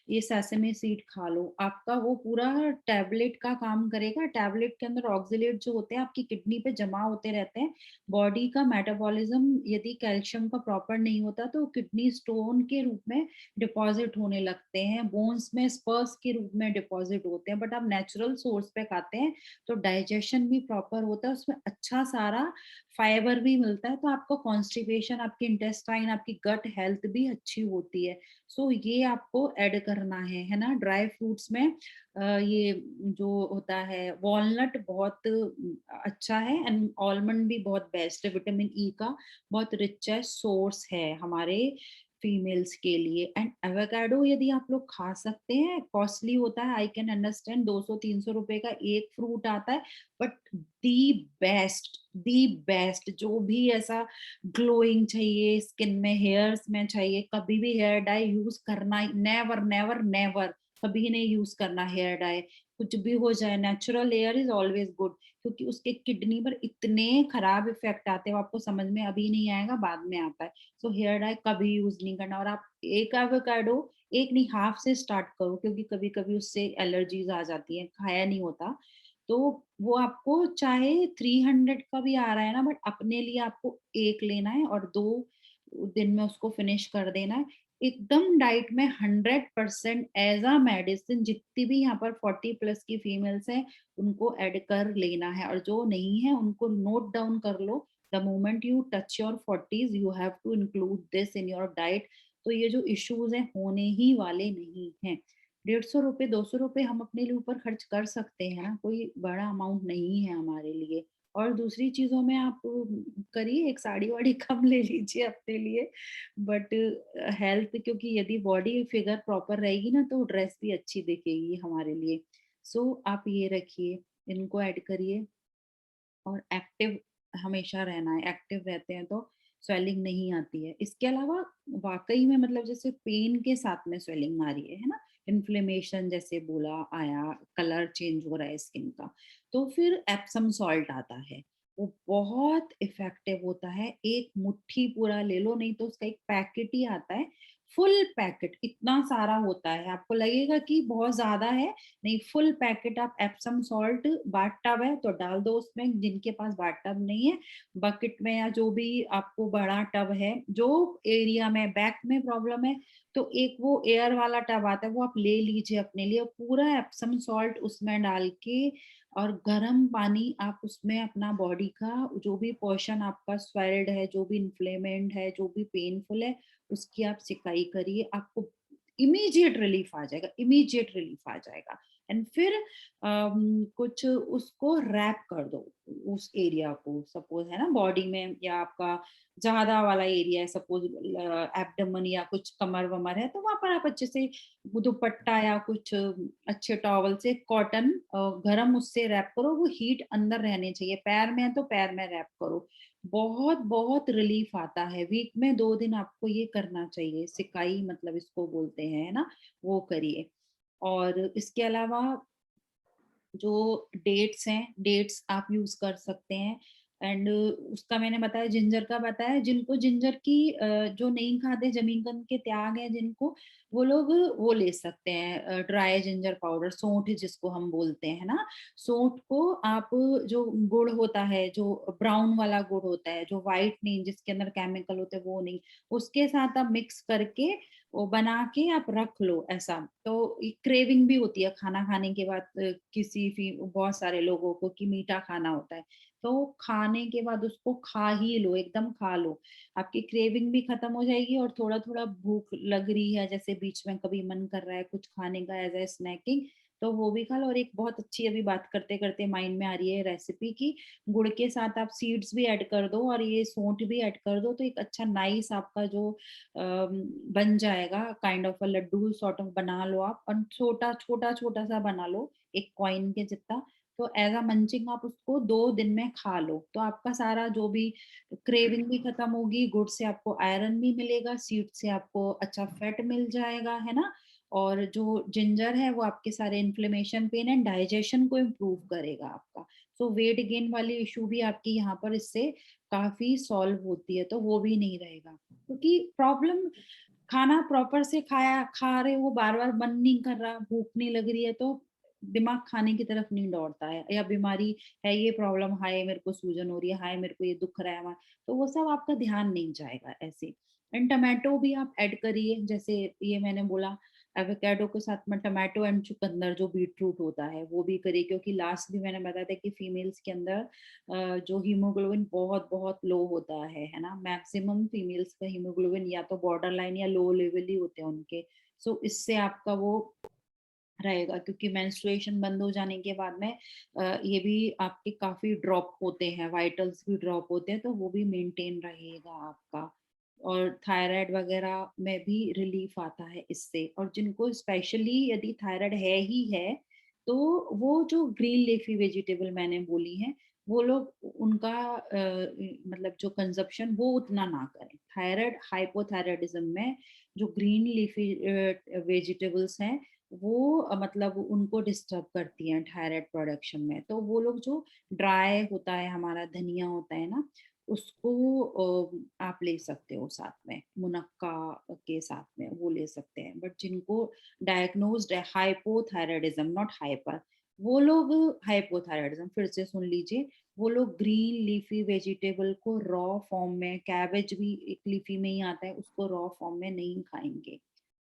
ये सेसमे सीड खा लो, आपका वो पूरा टैबलेट का काम करेगा। टैबलेट के अंदर ऑक्सीलेट जो होते हैं आपकी किडनी पे जमा होते रहते हैं। बॉडी का मेटाबॉलिज्म यदि कैल्शियम का प्रॉपर नहीं होता तो किडनी स्टोन के रूप में डिपॉजिट होने लगते हैं, बोन्स में स्पर्स के रूप में डिपॉजिट होते हैं। बट आप नेचुरल सोर्स पे खाते हैं तो डाइजेशन भी प्रॉपर होता है, उसमें अच्छा सारा फाइबर भी मिलता है, तो आपको कॉन्स्टिपेशन, आपकी इंटेस्टाइन, आपकी गट हेल्थ भी अच्छी होती है। सो ये आपको ऐड करना है ना। ड्राई फ्रूट्स में ये जो होता है वॉलनट बहुत अच्छा है, एंड आलमंड भी बहुत बेस्ट है, विटामिन ई का बहुत रिच है, सोर्स है हमारे फीमेल्स के लिए। एंड एवोकाडो यदि आप लोग खा सकते हैं, कॉस्टली होता है, आई कैन अंडरस्टैंड, 200-300 रुपए का एक फ्रूट आता है, बट दी दी बेस्ट, जो भी ऐसा ग्लोइंग चाहिए स्किन में, हेयर्स में चाहिए, कभी भी हेयर डाई यूज करना, नेवर नेवर नेवर, कभी नहीं यूज करना हेयर डाई। कुछ भी हो जाए, natural here is always good, क्योंकि उसके किडनी पर इतने खराब इफेक्ट आते हैं, वो आपको समझ में अभी नहीं आएगा, बाद में आता है। सो हेयर डाई कभी यूज नहीं करना। और आप एक एवोकाडो, एक नहीं, हाफ से स्टार्ट करो, क्योंकि कभी कभी उससे एलर्जीज आ जाती है, खाया नहीं होता। तो वो आपको चाहे 300 का भी आ रहा है ना, बट अपने लिए आपको एक लेना है और 2 दिन में उसको फिनिश कर देना है। एकदम डाइट में 100% एज अ मेडिसिन, जितनी भी यहाँ पर 40+ की फीमेल्स हैं उनको ऐड कर लेना है, और जो नहीं है उनको नोट डाउन कर लो। The moment you touch your 40s you have to include this in your diet. तो ये जो इश्यूज हैं होने ही वाले नहीं हैं। 150 रुपए 200 रुपए हम अपने लिए ऊपर खर्च कर सकते हैं ना, कोई बड़ा अमाउंट नहीं है हमारे लिए। और दूसरी चीजों में आप करिए, एक साड़ी वाड़ी कम ले लीजिए अपने लिए, बट हेल्थ, क्योंकि यदि बॉडी फिगर प्रॉपर रहेगी ना तो ड्रेस भी अच्छी दिखेगी हमारे लिए। सो आप ये रखिए, इनको ऐड करिए। और एक्टिव हमेशा रहना है, एक्टिव रहते हैं तो स्वेलिंग नहीं आती है। इसके अलावा वाकई में मतलब जैसे पेन के साथ में स्वेलिंग आ रही है ना, इन्फ्लेमेशन जैसे बोला आया, कलर चेंज हो रहा है स्किन का, तो फिर एप्सम सॉल्ट आता है, वो बहुत इफेक्टिव होता है। एक मुट्ठी पूरा ले लो, नहीं तो उसका एक पैकेट ही आता है, फुल पैकेट इतना सारा होता है, आपको लगेगा कि बहुत ज्यादा है, नहीं, फुल पैकेट आप एप्सम सॉल्ट, बाथ टब है तो डाल दो उसमें, जिनके पास बाथ टब नहीं है बकेट में, या जो भी आपको बड़ा टब है, जो एरिया में बैक में प्रॉब्लम है, तो एक वो एयर वाला टब आता है, वो आप ले लीजिए अपने लिए, और पूरा एप्सम सॉल्ट उसमें डाल के और गर्म पानी आप उसमें अपना बॉडी का जो भी पोर्शन आपका स्वेल्ड है, जो भी इन्फ्लेमेंट है, जो भी पेनफुल है, उसकी आप सिकाई करिए, आपको इमीडिएट रिलीफ आ जाएगा, इमीडिएट रिलीफ आ जाएगा। एंड फिर कुछ उसको रैप कर दो, उस एरिया को, सपोज है ना बॉडी में, या आपका ज्यादा वाला एरिया है, सपोज एब्डोमेन या कुछ कमर वमर है, तो वहां पर आप अच्छे से दुपट्टा या कुछ अच्छे टॉवल से, कॉटन गरम उससे रैप करो, वो हीट अंदर रहने चाहिए। पैर में है तो पैर में रैप करो, बहुत बहुत रिलीफ आता है। वीक में 2 दिन आपको ये करना चाहिए, सिकाई मतलब इसको बोलते हैं, है ना, वो करिए। और इसके अलावा जो डेट्स हैं, डेट्स आप यूज कर सकते हैं। एंड उसका मैंने बताया, जिंजर का बताया, जिनको जिंजर की जो नहीं खाते, जमीन के त्याग है जिनको, वो लोग वो ले सकते हैं, ड्राई जिंजर पाउडर, सौंठ जिसको हम बोलते हैं ना। सौंठ को आप, जो गुड़ होता है, जो ब्राउन वाला गुड़ होता है, जो व्हाइट नहीं, जिसके अंदर केमिकल होते हैं, वो नहीं, उसके साथ आप मिक्स करके वो बना के आप रख लो ऐसा। तो क्रेविंग भी होती है खाना खाने के बाद, बहुत सारे लोगों को कि मीठा खाना होता है, तो खाने के बाद उसको खा ही लो, एकदम खा लो, आपकी क्रेविंग भी खत्म हो जाएगी, और थोड़ा थोड़ा भूख लग रही है, जैसे बीच में कभी मन कर रहा है कुछ खाने का एज ए स्नैकिंग, तो वो भी खा लो। और एक बहुत अच्छी, अभी बात करते करते माइंड में आ रही है रेसिपी की, गुड़ के साथ आप सीड्स भी ऐड कर दो और ये सौंठ भी ऐड कर दो, तो एक अच्छा नाइस आपका जो बन जाएगा, kind of a laddoo sort of बना लो आप, और छोटा छोटा छोटा सा बना लो, एक कॉइन के जितना। तो एज अ मंचिंग आप उसको 2 दिन में खा लो, तो आपका सारा जो भी क्रेविंग भी खत्म होगी, गुड़ से आपको आयरन भी मिलेगा, सीड से आपको अच्छा फैट मिल जाएगा, है ना। और जो जिंजर है वो आपके सारे इन्फ्लेमेशन, पेन एंड डाइजेशन को इम्प्रूव करेगा आपका। तो वेट गेन वाली इशू भी आपकी यहाँ पर इससे काफी सॉल्व होती है, तो वो भी नहीं रहेगा, क्योंकि प्रॉब्लम, खाना प्रॉपर से खा रहे हो, बार बार मन नहीं कर रहा, भूख नहीं लग रही है, तो दिमाग खाने की तरफ नहीं दौड़ता है, या बीमारी है, ये प्रॉब्लम, हाय मेरे को सूजन हो रही है, हाय मेरे को ये दुख रहा है वहाँ, तो वो सब आपका ध्यान नहीं जाएगा ऐसे। एंड टमाटो भी आप ऐड करिए, जैसे ये मैंने बोला, एवोकाडो के साथ में टमाटो एंड चुकंदर जो बीटरूट होता है वो भी करिए, क्योंकि लास्ट भी मैंने बताया था कि फीमेल्स के अंदर जो हीमोग्लोबिन बहुत बहुत लो होता है ना। मैक्सिमम फीमेल्स का हीमोग्लोबिन या तो बॉर्डर लाइन या लो लेवल ही होते हैं उनके। सो इससे आपका वो रहेगा, क्योंकि मेंस्ट्रुएशन बंद हो जाने के बाद में ये भी आपके काफी ड्रॉप होते हैं, वाइटल्स भी ड्रॉप होते हैं, तो वो भी मेंटेन रहेगा आपका। और थायराइड वगैरह में भी रिलीफ आता है इससे। और जिनको स्पेशली यदि थायराइड है ही है, तो वो जो ग्रीन लीफी वेजिटेबल मैंने बोली है, वो लोग उनका मतलब जो कंजप्शन वो उतना ना करें। थायराइड हाइपोथायराइडिज्म में जो ग्रीन लीफी वेजिटेबल्स हैं वो मतलब उनको डिस्टर्ब करती हैं थायराइड प्रोडक्शन में। तो वो लोग जो ड्राई होता है हमारा धनिया होता है ना, उसको आप ले सकते हो साथ में, मुनक्का के साथ में वो ले सकते हैं। बट जिनको डायग्नोज्ड है हाइपोथायराइडिज्म, नॉट हाइपर, वो लोग हाइपोथायराइडिज्म, फिर से सुन लीजिए, वो लोग ग्रीन लीफी वेजिटेबल को रॉ फॉर्म में, कैबेज भी एक लीफी में ही आता है, उसको रॉ फॉर्म में नहीं खाएंगे।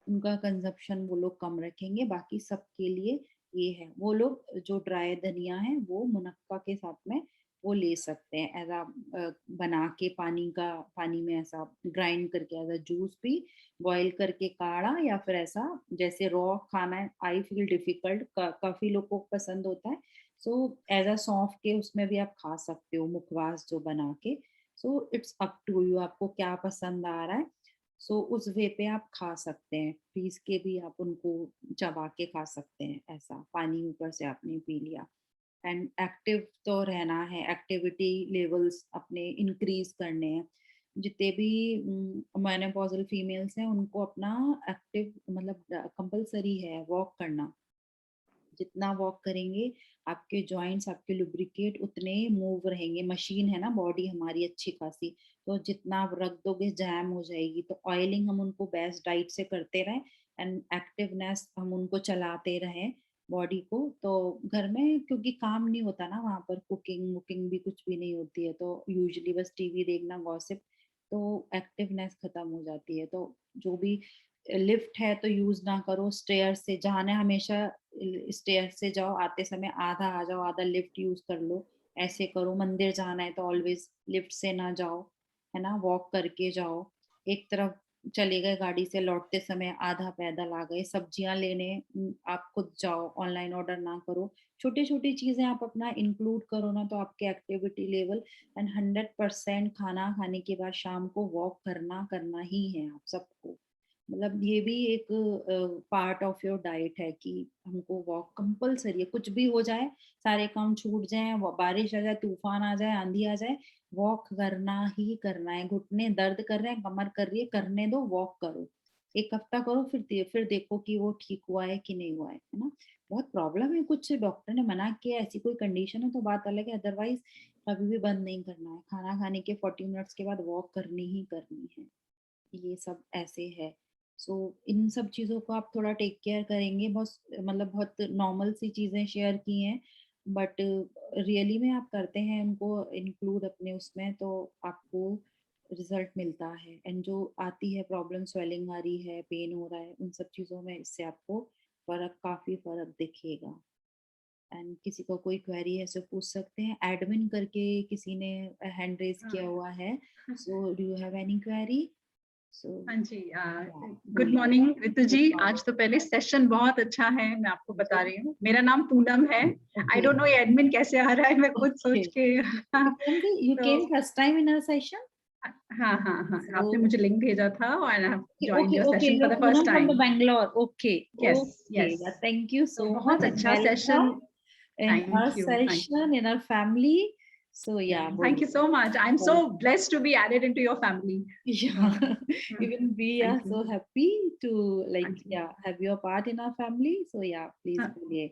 उनका कंजप्शन वो लोग कम रखेंगे। बाकी सबके लिए ये है, वो लोग जो ड्राई धनिया है वो मुनक्का के साथ में वो ले सकते हैं, ऐसा बना के पानी में ऐसा ग्राइंड करके ऐसा जूस भी, बॉईल करके काढ़ा, या फिर ऐसा जैसे रॉ खाना है आई फील डिफिकल्ट, काफी लोगों को पसंद होता है। सो ऐसा सौंफ के उसमें भी आप खा सकते हो, मुखवास जो बना के। So it's up to you, आपको क्या पसंद आ रहा है। सो उस वे पे आप खा सकते हैं, पीस के भी आप उनको चबा के खा सकते हैं, ऐसा पानी ऊपर से आपने पी लिया। एंड एक्टिव तो रहना है, एक्टिविटी लेवल्स अपने इंक्रीज करने हैं। जितने भी मेनोपॉजल फीमेल्स हैं उनको अपना एक्टिव मतलब कंपलसरी है वॉक करना। जितना वॉक करेंगे आपके जॉइंट्स, आपके लुब्रिकेट उतने मूव रहेंगे। मशीन है ना बॉडी हमारी अच्छी खासी, तो जितना आप रख दोगे जैम हो जाएगी। तो ऑयलिंग हम उनको बेस्ट डाइट से करते रहें एंड एक्टिवनेस हम उनको चलाते रहें बॉडी को। तो घर में क्योंकि काम नहीं होता ना वहाँ पर, कुकिंग वुकिंग भी कुछ भी नहीं होती है, तो यूजुअली बस टीवी देखना, गॉसिप, तो एक्टिवनेस खत्म हो जाती है। तो जो भी लिफ्ट है तो यूज ना करो, स्टेयर से जाना है हमेशा स्टेयर से जाओ, आते समय आधा आ जाओ, आधा लिफ्ट यूज कर लो, ऐसे करो। मंदिर जाना है तो ऑलवेज लिफ्ट से ना जाओ, है ना, वॉक करके जाओ। एक तरफ चले गए गाड़ी से, लौटते समय आधा पैदल आ गए। सब्जियां लेने आप खुद जाओ, ऑनलाइन ऑर्डर ना करो। छोटी छोटी चीजें आप अपना इंक्लूड करो ना, तो आपके एक्टिविटी लेवल एंड 100% खाना खाने के बाद शाम को वॉक करना करना ही है आप सबको। मतलब ये भी एक पार्ट ऑफ योर डाइट है कि हमको वॉक कंपलसरी है। कुछ भी हो जाए, सारे काम छूट जाए, बारिश आ जाए, तूफान आ जाए, आंधी आ जाए, वॉक करना ही करना है। घुटने दर्द कर रहे हैं, कमर कर रही है, करने दो, वॉक करो। एक हफ्ता करो, फिर देखो कि वो ठीक हुआ है कि नहीं हुआ है ना। बहुत प्रॉब्लम है, कुछ डॉक्टर ने मना किया, ऐसी कोई कंडीशन है तो बात अलग है, अदरवाइज कभी भी बंद नहीं करना है। खाना खाने के 40 मिनट्स के बाद वॉक करनी ही करनी है। ये सब ऐसे है। सो इन सब चीज़ों को आप थोड़ा टेक केयर करेंगे। बहुत मतलब बहुत नॉर्मल सी चीज़ें शेयर की हैं, बट रियली में आप करते हैं उनको इंक्लूड अपने उसमें, तो आपको रिजल्ट मिलता है। एंड जो आती है प्रॉब्लम, स्वेलिंग आ रही है, पेन हो रहा है, उन सब चीज़ों में इससे आपको फर्क, काफ़ी फर्क दिखेगा। एंड किसी को कोई क्वेरी है तो पूछ सकते हैं। एडमिन करके किसी ने हैंड रेज किया हुआ है, so do you have any query? हाँ जी, गुड मॉर्निंग रितु जी। आज तो पहले सेशन बहुत अच्छा है, मैं आपको बता रही हूँ। मेरा नाम पूनम है। आई डोंट नो ये एडमिन कैसे आ रहा है, मैं खुद सोच के You came first time in our session? हाँ हाँ हाँ, आपने मुझे लिंक भेजा था और I have joined your Okay, session for you're the first Poonam from the time. Bangalore. Okay, yes okay. Yes, Yeah, thank you so बहुत much and अच्छा session. welcome in our thank you session, in our family. So yeah, thank you so much. I am so blessed to be added into your family. yeah, even we are Thank you. so happy to like Thank you. yeah have your part in our family. So yeah, please बोलिए।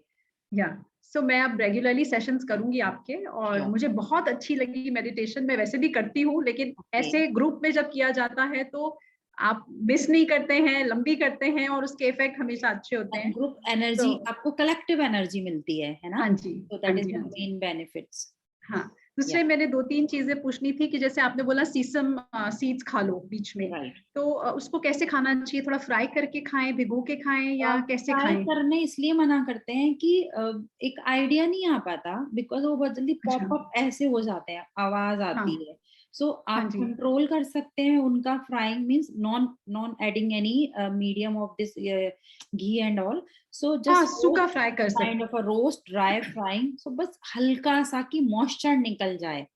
या सो मैं अब रेगुलरली सेशंस करूंगी आपके, और Sure. मुझे बहुत अच्छी लगी मेडिटेशन। मैं वैसे भी करती हूँ, लेकिन Okay. ऐसे ग्रुप में जब किया जाता है तो आप मिस नहीं करते हैं, लंबी करते हैं और उसके इफेक्ट हमेशा अच्छे होते हैं। ग्रुप एनर्जी, आपको कलेक्टिव एनर्जी मिलती है ना? हाँ जी, So हाँ that is जी, the हाँ जी, main benefits. हाँ। दूसरे मैंने 2-3 चीजें पूछनी थी कि जैसे आपने बोला सीसम सीड्स खा लो बीच में, राइट। तो उसको कैसे खाना चाहिए? थोड़ा फ्राई करके खाएं, भिगो के खाएं या कैसे फ्राई खाएं? करने इसलिए मना करते हैं कि एक आइडिया नहीं आ पाता, बिकॉज वो बहुत जल्दी अच्छा। पॉप अप ऐसे हो जाते हैं, आवाज आती हाँ। है। सो हाँ आप जी। कंट्रोल कर सकते हैं उनका। Frying means non non adding any medium of this ghee and all. So हाँ, जस्ट सूखा फ्राई कर काइंड सकते। Of a roast, dry frying. So बस हल्का सा कि मॉइस्चर निकल जाए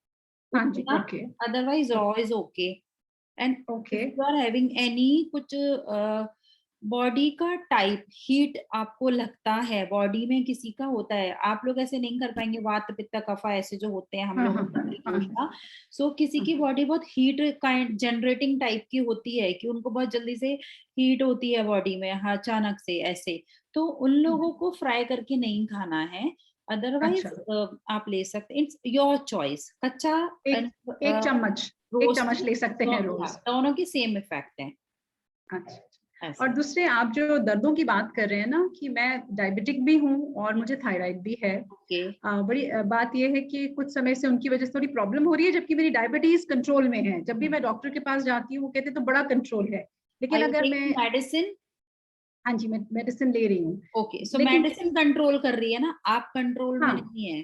हाँ जी, उतना, okay otherwise raw is okay. And okay. If you are having any कुछ बॉडी का टाइप हीट आपको लगता है, बॉडी में किसी का होता है, आप लोग ऐसे नहीं कर पाएंगे, वात पित्त कफा ऐसे जो होते हैं हम हाँ लोग हाँ दोष हाँ का। सो किसी की बॉडी बहुत हीट काइंड जनरेटिंग टाइप की होती है कि उनको बहुत जल्दी से हीट होती है बॉडी में, हाँ, अचानक से ऐसे, तो उन लोगों को फ्राई करके नहीं खाना है। अदरवाइज अच्छा। आप ले सकते, इट्स योर चॉइस। कच्चा एक चम्मच रोस्ट ले सकते हैं रोज। दोनों की सेम इफेक्ट है। अच्छा। ऐसा और दूसरे आप जो दर्दों की बात कर रहे हैं ना, कि मैं डायबिटिक भी हूँ और मुझे थायराइड भी है। ओके। बड़ी बात यह है कि कुछ समय से उनकी वजह से थोड़ी प्रॉब्लम हो रही है, जबकि मेरी डायबिटीज कंट्रोल में है। जब भी मैं डॉक्टर के पास जाती हूँ वो कहते हैं तो बड़ा कंट्रोल है, लेकिन आर यू अगर मैं, टेकिंग मेडिसिन? हाँ जी, मैं मेडिसिन ले रही हूँ। ओके, सो लेकिन मेडिसिन कंट्रोल कर रही है ना, आप कंट्रोल में हाँ, नहीं है।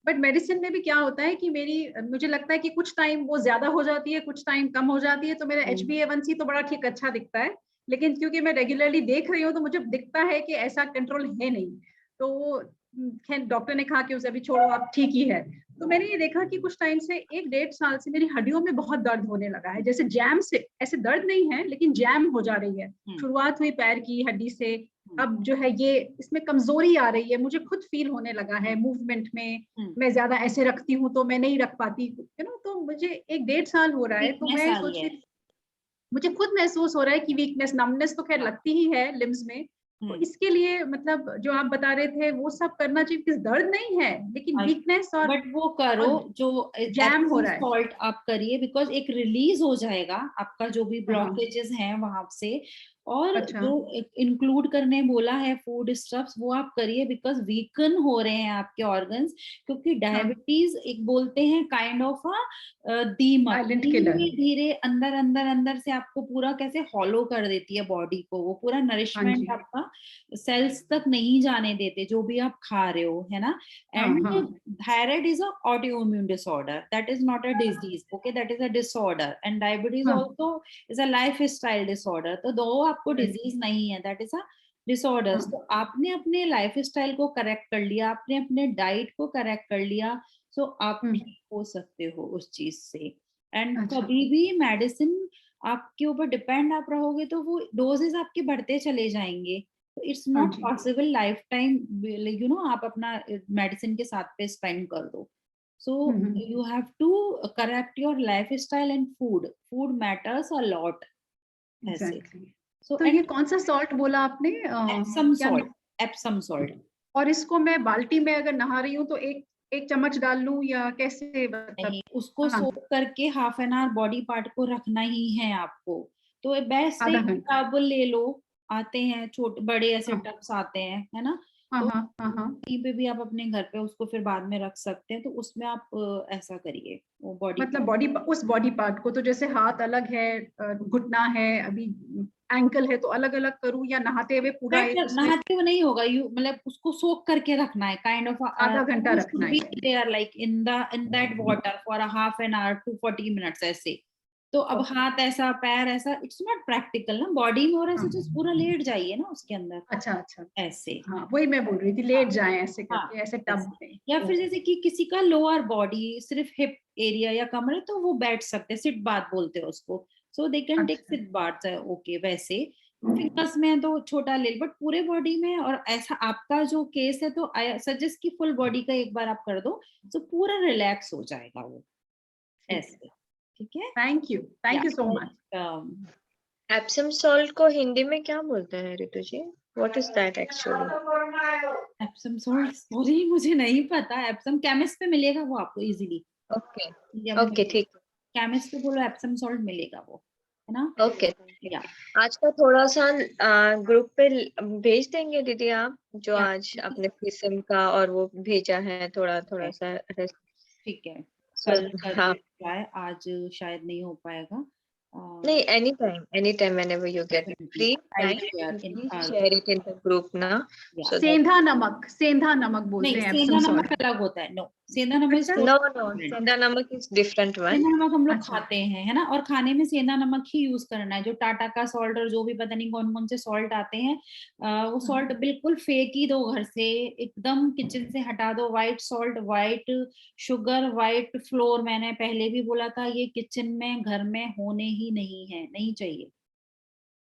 बट मेडिसिन में भी क्या होता है कि मुझे लगता है कि कुछ टाइम वो ज्यादा हो जाती है, कुछ टाइम कम हो जाती है। तो मेरा HbA1c तो बड़ा ठीक अच्छा दिखता है, लेकिन क्योंकि मैं रेगुलरली देख रही हूँ तो मुझे दिखता है कि ऐसा कंट्रोल है नहीं। तो खैर डॉक्टर ने कहा कि उसे अभी छोड़ो, आप ठीक ही है। तो मैंने ये देखा कि कुछ टाइम से 1-1.5 साल से मेरी हड्डियों में बहुत दर्द होने लगा है, जैसे जैम से, ऐसे दर्द नहीं है लेकिन जैम हो जा रही है। शुरुआत हुई पैर की हड्डी से, अब जो है ये इसमें कमजोरी आ रही है, मुझे खुद फील होने लगा है मूवमेंट में। मैं ज्यादा ऐसे रखती हूँ तो मैं नहीं रख पाती, तो मुझे 1-1.5 साल हो रहा है। तो वीकनेस मैं आई सोच है। रही, मुझे खुद महसूस हो रहा है कि वीकनेस, नमनेस तो खैर लगती ही है लिम्स में। तो इसके लिए मतलब जो आप बता रहे थे वो सब करना चाहिए, किस दर्द नहीं है लेकिन वीकनेस बट वो करो और जो जैम हो एप्सम रहा है। सॉल्ट आप करिए, बिकॉज एक रिलीज हो जाएगा आपका जो भी हाँ। ब्लॉकेजेस हैं वहां से। और अच्छा। जो इंक्लूड करने बोला है फूड स्टफ्स, वो आप करिए, बिकॉज वीकन हो रहे हैं आपके ऑर्गन्स। क्योंकि डायबिटीज एक बोलते हैं काइंड ऑफ दीमक, साइलेंट किलर। धीरे धीरे अंदर अंदर अंदर से आपको पूरा कैसे हॉलो कर देती है बॉडी को, वो पूरा हाँ नरिशमेंट जी। आपका सेल्स तक नहीं जाने देते जो भी आप खा रहे हो, है ना। हाँ हाँ। And thyroid is a autoimmune disorder. That is not a disease. Okay, that is a disorder. And diabetes हाँ। also is a lifestyle disorder. तो दो आपको डिजीज नहीं है, that is a disorder. हाँ। तो आपने अपने लाइफस्टाइल को करेक्ट कर लिया, आपने अपने डाइट को करेक्ट कर लिया, सो आप ठीक हो सकते हो उस चीज से। एंड अच्छा। कभी भी मेडिसिन आपके ऊपर डिपेंड आप रहोगे तो वो डोजेस आपके बढ़ते चले जाएंगे। तो इट्स हाँ नॉट जी। पॉसिबल लाइफ टाइम आप अपना मेडिसिन के साथ पे स्पेंड कर दो। So you have to correct your lifestyle and food matters a lot ऐसे। एग्जैक्टली। सो तो ये एंड कौन सा सॉल्ट बोला आपने? एप्सम क्या सॉल्ट, एप्सम सॉल्ट। और इसको मैं बाल्टी में अगर नहा रही हूँ तो एक एक चम्मच डाल लूं या कैसे, मतलब? नहीं, उसको हाँ, सोक करके half an our body part को रखना ही है आपको। तो बेस्ट है आधा घंटा। टब ले लो, आते हैं छोटे बड़े ऐसे हाँ टब्स आते हैं, है ना। हाँ तो हाँ हाँ हाँ। कहीं पे भी आप अपने घर पे उसको फिर बाद में रख सकते हैं, तो उसमें आप ऐसा करिए वो बॉडी मतलब उस बॉडी पार्ट को, तो जैसे हाथ अलग है, घुटना है, अभी एंकल है, तो अलग अलग करूं या नहाते हुए पूरा एक उसमें नहाते हुए नहीं होगा, यू मतलब उसको सोक करके रखना है, काइंड ऑफ आधा घंटा रखना है? There like in that water for a half an hour to 40 minutes ऐसे। तो अब हाथ ऐसा पैर ऐसा, इट्स नॉट प्रैक्टिकल ना बॉडी में, और ऐसे जस्ट पूरा लेट जाइए ना उसके अंदर अच्छा अच्छा। ऐसे। हाँ, वही मैं बोल रही थी, हाँ लेट जाए ऐसे हाँ, करके, ऐसे टब ऐसे। में। या फिर जैसे कि किसी का लोअर बॉडी सिर्फ हिप एरिया या कमर है, तो वो बैठ सकते हैं, सिट बाथ बोलते हैं उसको। सो दे कैन टेक अच्छा। Sit bath, okay. वैसे फिंगर्स में है तो छोटा ले, बट पूरे बॉडी में, और ऐसा आपका जो केस है तो आई सजेस्ट कि फुल बॉडी का एक बार आप कर दो, तो पूरा रिलैक्स हो जाएगा वो ऐसे। ठीक है, thank you so much. Epsom salt को हिंदी में क्या बोलते हैं Ritu ji? What is that actually? Epsom salt, sorry मुझे नहीं पता। एप्सम केमिस्ट पे मिलेगा वो आपको इजीली। ओके ओके, ठीक है। केमिस्ट पे बोलो एप्सम सॉल्ट मिलेगा वो, है ना। ओके, या आज का थोड़ा सा ग्रुप पे भेज देंगे दीदी आप, जो या आज आपने किस्म का और वो भेजा है, थोड़ा थोड़ा सा ठीक है। कल So, कर हाँ, ट्राई, आज शायद नहीं हो पाएगा। नहीं, anytime whenever you get Definitely. free I will time, share you in please our share it in the group now, yeah. so that सेंधा नमक बोलते नहीं, हैं सेंधा एप्सम नमक सॉल्ट। अलग होता है। नो, सेंधा नमक is अच्छा, no, different. Senda Namak is different one. सेंधा नमक हम लोग अच्छा। खाते हैं, है ना, और खाने में सेंधा नमक ही यूज करना है। जो टाटा का सॉल्ट और जो भी पता नहीं कौन कौन से सॉल्ट आते हैं, वो सॉल्ट बिल्कुल फेंक ही दो घर से, एकदम किचन से हटा दो। White salt, white sugar, white floor, मैंने पहले भी बोला था, ये किचन में घर में होने ही नहीं है, नहीं चाहिए,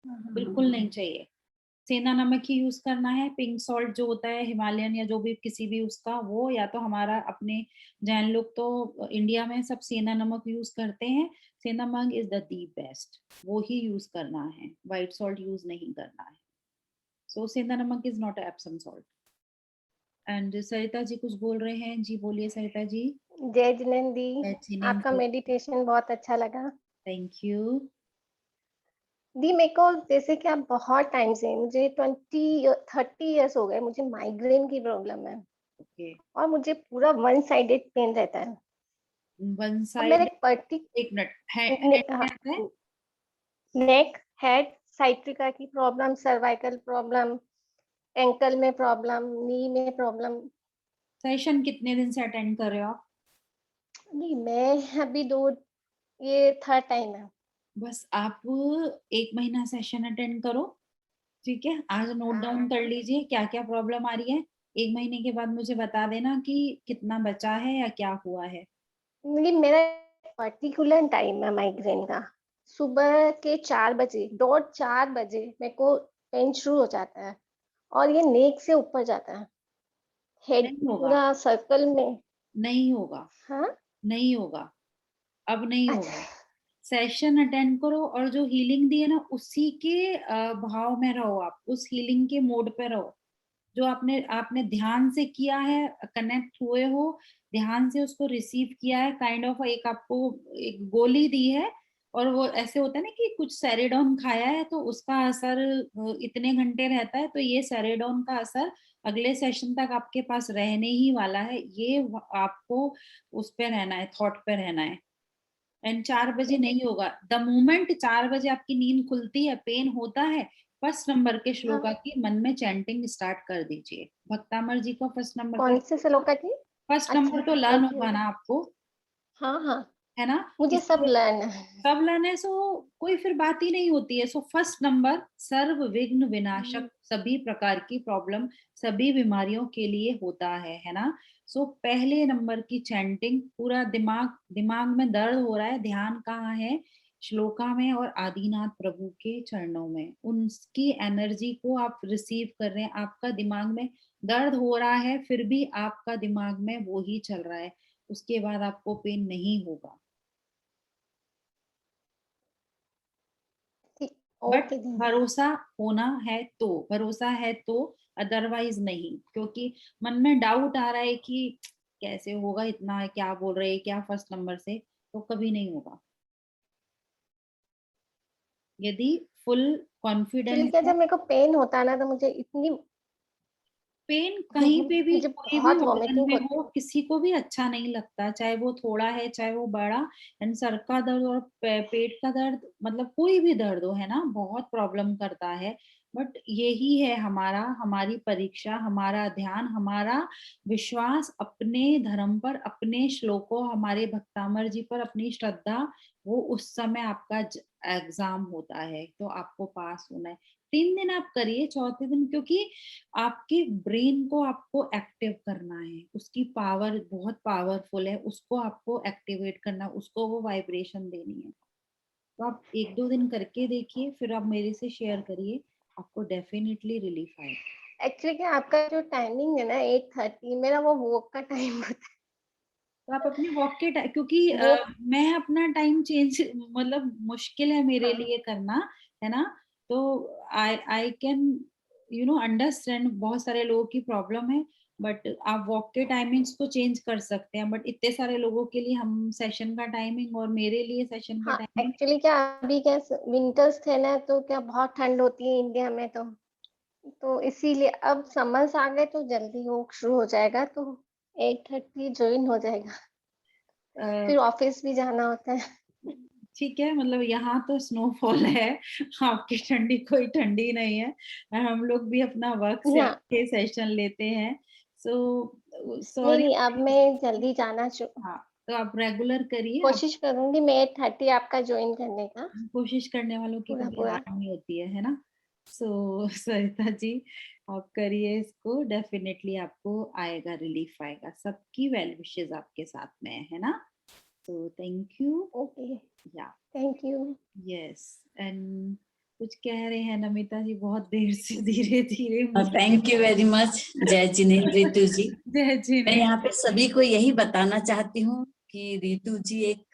बिल्कुल नहीं चाहिए। सेंधा नमक ही यूज करना है। पिंक सॉल्ट जो होता है हिमालयन या जो भी किसी भी उसका, वो या तो हमारा अपने जैन लोग तो इंडिया में सब सेंधा नमक यूज करते हैं। सेंधा नमक इज द बेस्ट, वो ही यूज करना है, व्हाइट सॉल्ट यूज नहीं करना है। So sendha namak is not Epsom salt. And Sarita ji कुछ बोल रहे हैं, जी बोलिए सरिता जी। जय जिनेंद्र, आपका मेडिटेशन बहुत अच्छा लगा। Thank you. दी, मेरे को जैसे कि आप बहुत टाइम से, मुझे 30 इयर्स हो गए, मुझे माइग्रेन की प्रॉब्लम है। ओके, और मुझे पूरा वन साइडेड पेन रहता है। वन और मेरे साइड, एक मिनट, नेक, हेड, साइट्रिका की प्रॉब्लम, सर्वाइकल प्रॉब्लम, एंकल में प्रॉब्लम, नी में प्रॉब्लम। सेशन कितने दिन से अटेंड कर रहे हो आप? नहीं, मैं अभी ये 3rd टाइम है। बस आप 1 महीना सेशन अटेंड करो, ठीक है। आज नोट डाउन कर लीजिए क्या क्या प्रॉब्लम आ रही है। 1 महीने के बाद मुझे बता देना कि कितना बचा है या क्या हुआ है। लेकिन मेरा पर्टिकुलर टाइम है माइग्रेन का, सुबह के 4 बजे, 4 बजे मेरे को पेन शुरू हो जाता है और ये नेक से ऊपर जाता है, हेड नहीं होगा, पूरा सर्कल में। नहीं होगा, हाँ, नहीं होगा, अब नहीं अच्छा, होगा। सेशन अटेंड करो और जो हीलिंग दी है ना, उसी के भाव में रहो, आप उस हीलिंग के मोड पे रहो। जो आपने आपने ध्यान से किया है, कनेक्ट हुए हो, ध्यान से उसको रिसीव किया है, काइंड ऑफ एक आपको एक गोली दी है, और वो ऐसे होता है ना कि कुछ सेरेडोन खाया है तो उसका असर इतने घंटे रहता है, तो ये सेरेडोन का असर अगले सेशन तक आपके पास रहने ही वाला है। ये आपको उस पे रहना है, थॉट पे रहना है। एंड 4 बजे नहीं होगा। द मोमेंट 4 बजे आपकी नींद खुलती है, पेन होता है, फर्स्ट नंबर के श्लोका हाँ, की मन में चैंटिंग स्टार्ट कर दीजिए। भक्तामर जी का फर्स्ट नंबर का, कौन से श्लोका की? फर्स्ट अच्छा, नंबर तो लर्न ओके, होगा ना आपको, हाँ हाँ, है ना। मुझे सब इसलिए लर्न है। सब लर्न सो कोई फिर बात ही नहीं होती है। सो फर्स्ट नंबर, सर्व विघ्न विनाशक, सभी प्रकार की प्रॉब्लम, सभी बीमारियों के लिए होता है ना। सो पहले नंबर की चैंटिंग, पूरा दिमाग दिमाग में दर्द हो रहा है, ध्यान कहाँ है? श्लोका में और आदिनाथ प्रभु के चरणों में, उनकी एनर्जी को आप रिसीव कर रहे हैं। आपका दिमाग में दर्द हो रहा है, फिर भी आपका दिमाग में वो ही चल रहा है, उसके बाद आपको पेन नहीं होगा। ठीक, बट ओके दी। भरोसा होना है तो, भरोसा है तो, अदरवाइज नहीं। क्योंकि मन में डाउट आ रहा है कि कैसे होगा, इतना क्या बोल रहे हैं, क्या फर्स्ट नंबर से, तो कभी नहीं होगा। यदि फुल एक्चुअली कॉन्फिडेंस क्या, है, जब मेरे को पेन होता है ना, तो मुझे इतनी पेन कहीं पे भी, मुझे कोई भी बहुत ऑर्गन वॉमिटिंग में होती हो, है। किसी को भी अच्छा नहीं लगता, चाहे वो थोड़ा है चाहे वो बड़ा। एंड सर का दर्द और पेट का दर्द, मतलब कोई भी दर्द हो, है ना, बहुत प्रॉब्लम करता है। बट यही है हमारा, हमारी परीक्षा, हमारा ध्यान, हमारा विश्वास अपने धर्म पर, अपने श्लोकों, हमारे भक्तामर जी पर, अपनी श्रद्धा, वो उस समय आपका एग्जाम होता है तो आपको पास होना है। 3 दिन आप करिए, चौथे दिन, क्योंकि आपके ब्रेन को आपको एक्टिव करना है, उसकी पावर बहुत पावरफुल है, उसको आपको एक्टिवेट करना, उसको वो वाइब्रेशन देनी है। तो आप 1-2 दिन करके देखिए, फिर आप मेरे से शेयर करिए, आपको डेफिनेटली रिलीफ आएगा। एक्चुअली क्या, आपका जो टाइमिंग है ना 8:30, मेरा वो वॉक का टाइम होता तो आप अपने वॉक के टाइम, क्योंकि है वो। मैं अपना टाइम चेंज, मतलब मुश्किल है मेरे हाँ, लिए करना, है ना। तो आई आई कैन अंडरस्टैंड, बहुत सारे लोगों की प्रॉब्लम है, बट आप वॉक के टाइमिंग्स को चेंज कर सकते हैं। बट इतने सारे लोगों के लिए हम सेशन का टाइमिंग, और मेरे लिए सेशन का हाँ, टाइमिंग, एक्चुअली क्या, अभी क्या विंटर्स थे ना, तो क्या बहुत ठंड होती है इंडिया में, तो इसीलिए अब समर्स आ गए तो जल्दी वॉक शुरू हो जाएगा, तो 8:30 ज्वाइन हो जाएगा। फिर ऑफिस भी जाना होता है। ठीक है, मतलब यहाँ तो स्नोफॉल है, आपकी ठंडी कोई ठंडी नहीं है, हम लोग भी अपना वर्क से या आके सेशन लेते हैं। सो नहीं सॉरी। नहीं, अब मैं जल्दी जाना हाँ, तो आप रेगुलर करिए, आप कोशिश करूंगी मैं 30 आपका ज्वाइन करने का कोशिश करने वालों की पूरा कभी पूरा। हार नहीं होती है ना। सो सरिता जी, आप करिए इसको, डेफिनेटली आपको आएगा, रिलीफ आएगा, सबकी वेल विशेस आपके साथ में है ना। तो थैंक यू। ओके, या थैंक यू। यस, एंड कुछ कह रहे हैं नमिता जी, बहुत देर से धीरे धीरे थैंक यू वेरी मच जय जिनेन्द्र रितु जी। जय जी मैं ने। यहाँ पे सभी को यही बताना चाहती हूँ कि रितु जी एक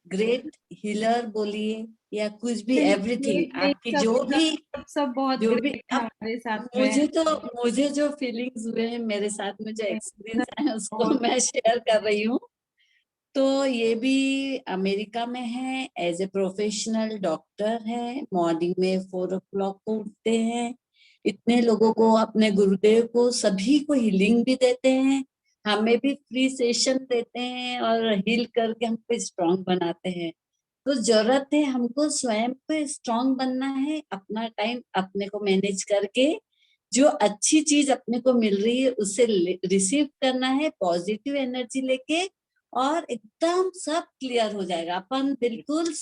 ग्रेट हीलर बोलिए या कुछ भी, एवरीथिंग आपकी जो भी सब बहुत जो भी ग्रेट है अब हमारे साथ में। मुझे जो फीलिंग्स हुए हैं मेरे साथ में, जो एक्सपीरियंस है उसको बहुत मैं शेयर कर रही हूँ। तो ये भी अमेरिका में है, एज ए प्रोफेशनल डॉक्टर है, मॉर्निंग में 4 o'clock को उठते हैं, इतने लोगों को, अपने गुरुदेव को सभी को हीलिंग भी देते हैं, हमें भी फ्री सेशन देते हैं और हील करके हमको स्ट्रांग बनाते हैं। तो जरूरत है हमको स्वयं पे स्ट्रांग बनना है, अपना टाइम अपने को मैनेज करके जो अच्छी चीज अपने को मिल रही है उससे रिसीव करना है, पॉजिटिव एनर्जी लेके, और एकदम सब क्लियर हो जाएगा। अपन बिल्कुल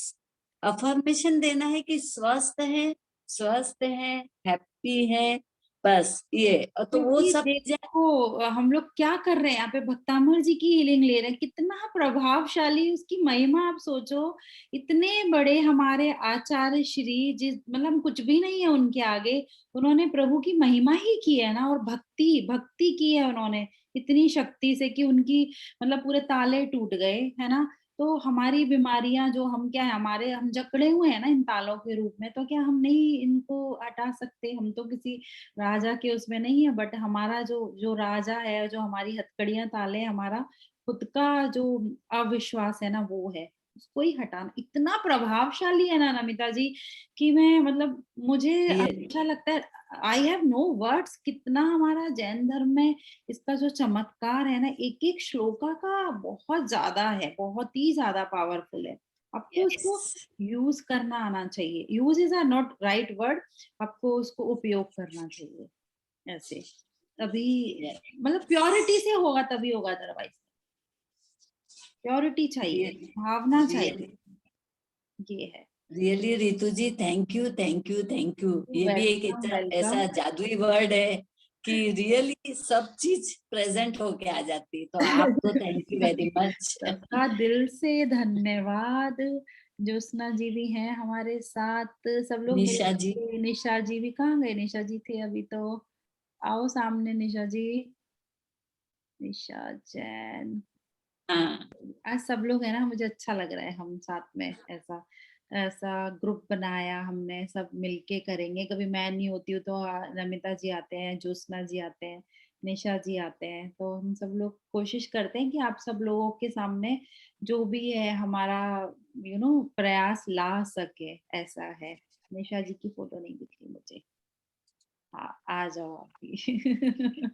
अफर्मेशन देना है कि स्वस्थ है, हैप्पी है, बस ये। और तो वो क्योंकि सब चीजें देखो हम लोग क्या कर रहे हैं यहाँ पे, भक्तामर जी की हीलिंग ले रहे हैं, कितना प्रभावशाली उसकी महिमा आप सोचो। इतने बड़े हमारे आचार्य श्री, जिस मतलब कुछ भी नहीं है उनके आगे, उन्होंने प्रभु की महिमा ही की है ना, और भक्ति भक्ति की है उन्होंने इतनी शक्ति से कि उनकी मतलब पूरे ताले टूट गए, है ना। तो हमारी बीमारियां जो हम क्या है, हमारे हम जकड़े हुए हैं ना इन तालों के रूप में, तो क्या हम नहीं इनको हटा सकते? हम तो किसी राजा के उसमें नहीं है, बट हमारा जो जो राजा है, जो हमारी हथकड़ियां ताले, हमारा खुद का जो अविश्वास है ना, वो है, उसको ही हटाना इतना प्रभावशाली है ना नमिता जी, कि मैं मतलब मुझे अच्छा लगता है, आई हैव नो वर्ड्स, कितना हमारा जैन धर्म में इसका जो चमत्कार है ना, एक एक श्लोका का बहुत ज्यादा है, बहुत ही ज्यादा पावरफुल है। आपको इसको यूज करना आना चाहिए, use is a not right word, आपको उसको उपयोग करना चाहिए ऐसे, तभी मतलब प्योरिटी से होगा, तभी होगा, अदरवाइज प्योरिटी चाहिए, भावना चाहिए, ये है। Really Ritu ji, thank you thank you thank you. ये भी एक वेलकम ऐसा वेलकम। जादुई वर्ड है कि रियली सब चीज प्रेजेंट होके आ जाती है। तो आपको थैंक यू वेरी मच। सबका दिल से धन्यवाद। ज्योत्सना जी भी हैं हमारे साथ, सब लोग निशा जी, निशा जी भी, कहाँ गए निशा जी? थे अभी तो, आओ सामने निशा जी, निशा जैन। हाँ आज सब लोग है ना, मुझे अच्छा लग रहा है, हम साथ में ऐसा ऐसा ग्रुप बनाया हमने, सब मिलके करेंगे। कभी मैं नहीं होती हूँ तो नमिता जी आते हैं, ज्योत्सना जी आते हैं, निशा जी आते हैं, तो हम सब लोग कोशिश करते हैं कि आप सब लोगों के सामने जो भी है हमारा प्रयास ला सके, ऐसा है। निशा जी की फोटो नहीं दिख रही मुझे, हाँ आ जाओ आप भी।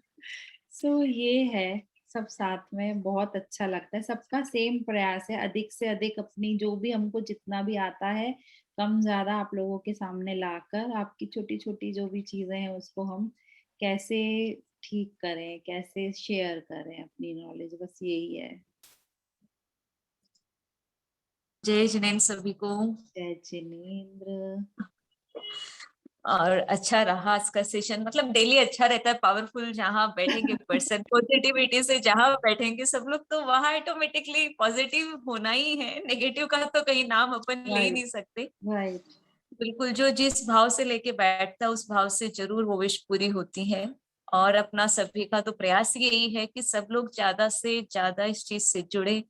सो ये है, सब साथ में बहुत अच्छा लगता है, सबका सेम प्रयास है, अधिक से अधिक अपनी जो भी हमको जितना भी आता है, कम ज्यादा आप लोगों के सामने लाकर, आपकी छोटी छोटी जो भी चीजें हैं उसको हम कैसे ठीक करें, कैसे शेयर करें अपनी नॉलेज, बस यही है। जय जिनेन्द्र सभी को। जय जिनेन्द्र। और अच्छा रहा आज का सेशन, मतलब डेली अच्छा रहता है, पावरफुल। जहाँ बैठेंगे पर्सन पॉजिटिविटी से, जहाँ बैठेंगे सब लोग, तो वहाँ ऑटोमेटिकली पॉजिटिव होना ही है, नेगेटिव का तो कहीं नाम अपन ले ही नहीं सकते। राइट। बिल्कुल, जो जिस भाव से लेके बैठता है उस भाव से जरूर वो विश पूरी होती है। और अपना सभी का तो प्रयास यही है कि सब लोग ज्यादा से ज्यादा इस चीज से जुड़े,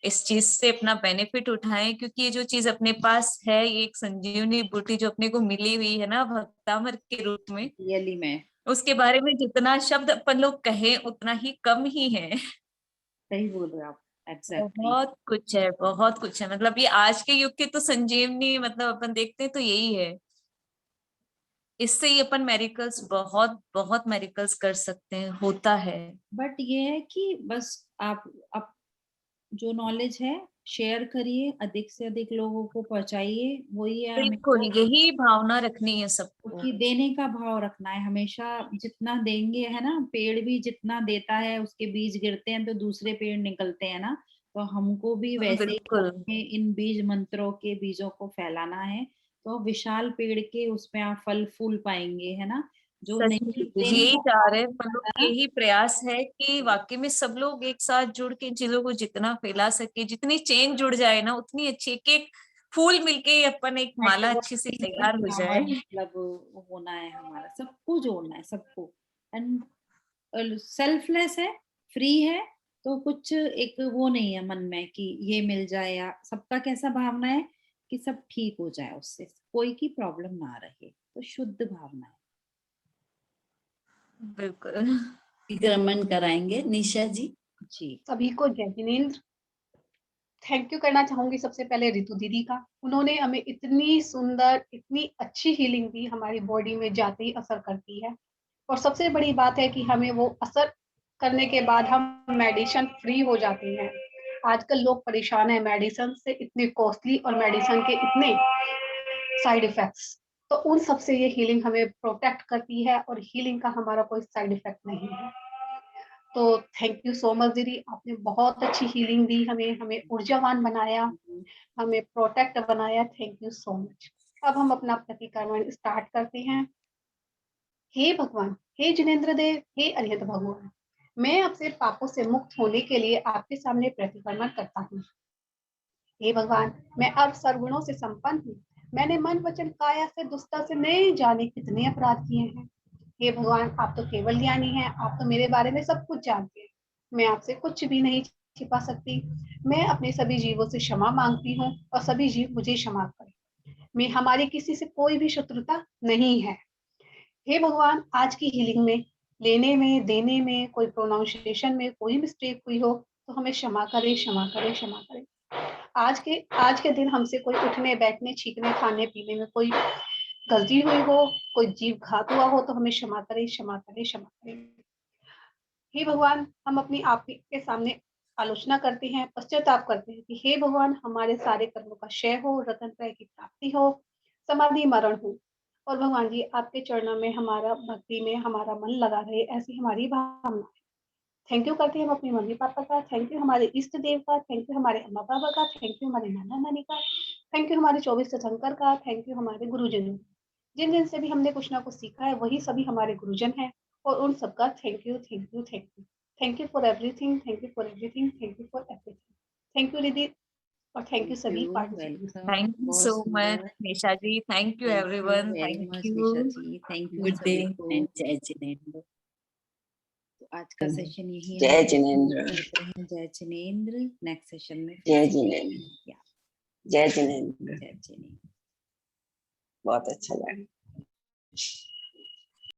इस चीज से अपना बेनिफिट उठाएं, क्योंकि ये जो चीज अपने पास है, ये एक संजीवनी बूटी जो अपने को मिली हुई है ना भक्तामर के रूप में, रियली में उसके बारे में जितना शब्द अपन लोग कहें उतना ही कम ही है। सही बोल रहे हो आप, एग्जैक्टली। बहुत कुछ है, बहुत कुछ है, मतलब ये आज के युग की तो संजीवनी, मतलब अपन देखते हैं तो यही है। इससे ही अपन मेरिकल्स, बहुत बहुत मेरिकल्स कर सकते हैं, होता है। बट ये है कि बस आप जो नॉलेज है शेयर करिए, अधिक से अधिक लोगों को पहुंचाइए, वही है हमें बिल्कुल तो, यही भावना रखनी है सबको। क्योंकि देने का भाव रखना है हमेशा। जितना देंगे है ना, पेड़ भी जितना देता है उसके बीज गिरते हैं तो दूसरे पेड़ निकलते हैं ना, तो हमको भी वैसे ही बिल्कुल अपने इन बीज मंत्रों के बीजों को फैलाना है, तो विशाल पेड़ के उसमें आप फल फूल पाएंगे, है ना। जो सच में नहीं दीदी जी देने यही का चाह रहे हैं, भाव मतलब होता है ना, यही प्रयास है कि वाकई में सब लोग एक साथ जुड़ के इन चीजों को जितना फैला सके, जितनी चेन जुड़ जाए ना उतनी अच्छी, एक एक फूल मिलके अपन एक माला अच्छी सी तैयार हो जाए। मतलब होना है हमारा, सबको जोड़ना है सबको। एंड सेल्फलेस है, फ्री है, तो कुछ एक वो नहीं है मन में कि ये मिल जाए, या सबका कैसा भावना है कि सब ठीक हो जाए, उससे कोई की प्रॉब्लम ना रहे, तो शुद्ध भावना है। बिल्कुल। विक्रमण कराएंगे निशा जी। जी सभी को जय जिनेंद्र। थैंक यू करना चाहूंगी सबसे पहले रितु दीदी का। उन्होंने हमें इतनी सुंदर, इतनी अच्छी हीलिंग दी, हमारी बॉडी में जाते ही असर करती है। और सबसे बड़ी बात है कि हमें वो असर करने के बाद हम मेडिसिन फ्री हो जाते हैं। आजकल लोग परेशान है मेडिसिन से, इतनी कॉस्टली, और मेडिसिन के इतने साइड इफेक्ट्स। तो उन सब से ये हीलिंग हमें प्रोटेक्ट करती है, और हीलिंग का हमारा कोई साइड इफेक्ट नहीं है। तो थैंक यू सो मच दीदी, आपने बहुत अच्छी हीलिंग दी हमें, हमें ऊर्जावान बनाया, हमें प्रोटेक्ट बनाया। Thank you so much. अब हम अपना प्रतिक्रमण स्टार्ट करते हैं। हे भगवान, हे जिनेंद्र देव, हे अरिहंत भगवान, मैं आपसे पापों से मुक्त होने के लिए आपके सामने प्रतिक्रमण करता हूँ। हे भगवान, मैं अब सर्वगुणों से संपन्न हूँ। मैंने मन वचन काया से दुष्टता से नहीं जाने कितने अपराध किए हैं। हे भगवान, आप तो केवल ज्ञानी हैं, आप तो मेरे बारे में सब कुछ जानते हैं। मैं आपसे कुछ भी नहीं छिपा सकती। मैं अपने सभी जीवों से क्षमा मांगती हूँ, और सभी जीव मुझे क्षमा करें। मैं हमारी किसी से कोई भी शत्रुता नहीं है। हे भगवान, आज की हीलिंग में, लेने में, देने में, कोई प्रोनाउंसिएशन में कोई मिस्टेक हुई हो तो हमें क्षमा करें, क्षमा करें, क्षमा करें। आज के दिन हमसे कोई उठने, बैठने, छींकने, खाने पीने में कोई गलती हुई हो, कोई जीव घात हुआ हो तो हमें क्षमा करें, क्षमा करें, क्षमा करें। हे भगवान, हम अपनी आप के सामने आलोचना करते हैं, पश्चाताप करते हैं कि हे भगवान, हमारे सारे कर्मों का क्षय हो, रतन त्रय की प्राप्ति हो, समाधि मरण हो, और भगवान जी आपके चरणों में हमारा भक्ति में हमारा मन लगा रहे, ऐसी हमारी भावना है। थैंक यू करते हैं हम अपने मम्मी पापा का, थैंक यू हमारे इष्ट देव का, थैंक यू हमारे अम्मा पापा का, थैंक यू हमारे नाना नानी का, थैंक यू हमारे 24 तीर्थंकर का, थैंक यू हमारे गुरुजनों। जिन जिन से भी हमने कुछ ना कुछ सीखा है वही सभी हमारे गुरुजन हैं, और उन सबका thank you, thank you, thank you. Thank you for everything, thank you for everything, thank you for everything. Thank you दीदी, और थैंक यू सभी पार्टिसिपेंट्स। वेलकम, थैंक यू बहुत सो मच सुंदर। Nisha ji, thank you thank you everyone, very thank much you. Nisha ji, thank you good day सभी को। एंड जय जिनेंद्र। तो आज का सेशन यही जय हम जिनेंद्र। करते हैं। जय जिनेंद्र। नेक्स्ट सेशन में फिर जय से जिनेंद्र। या जय जिनेंद्र। जय जिनेंद्र। बहुत अच्छा लगा।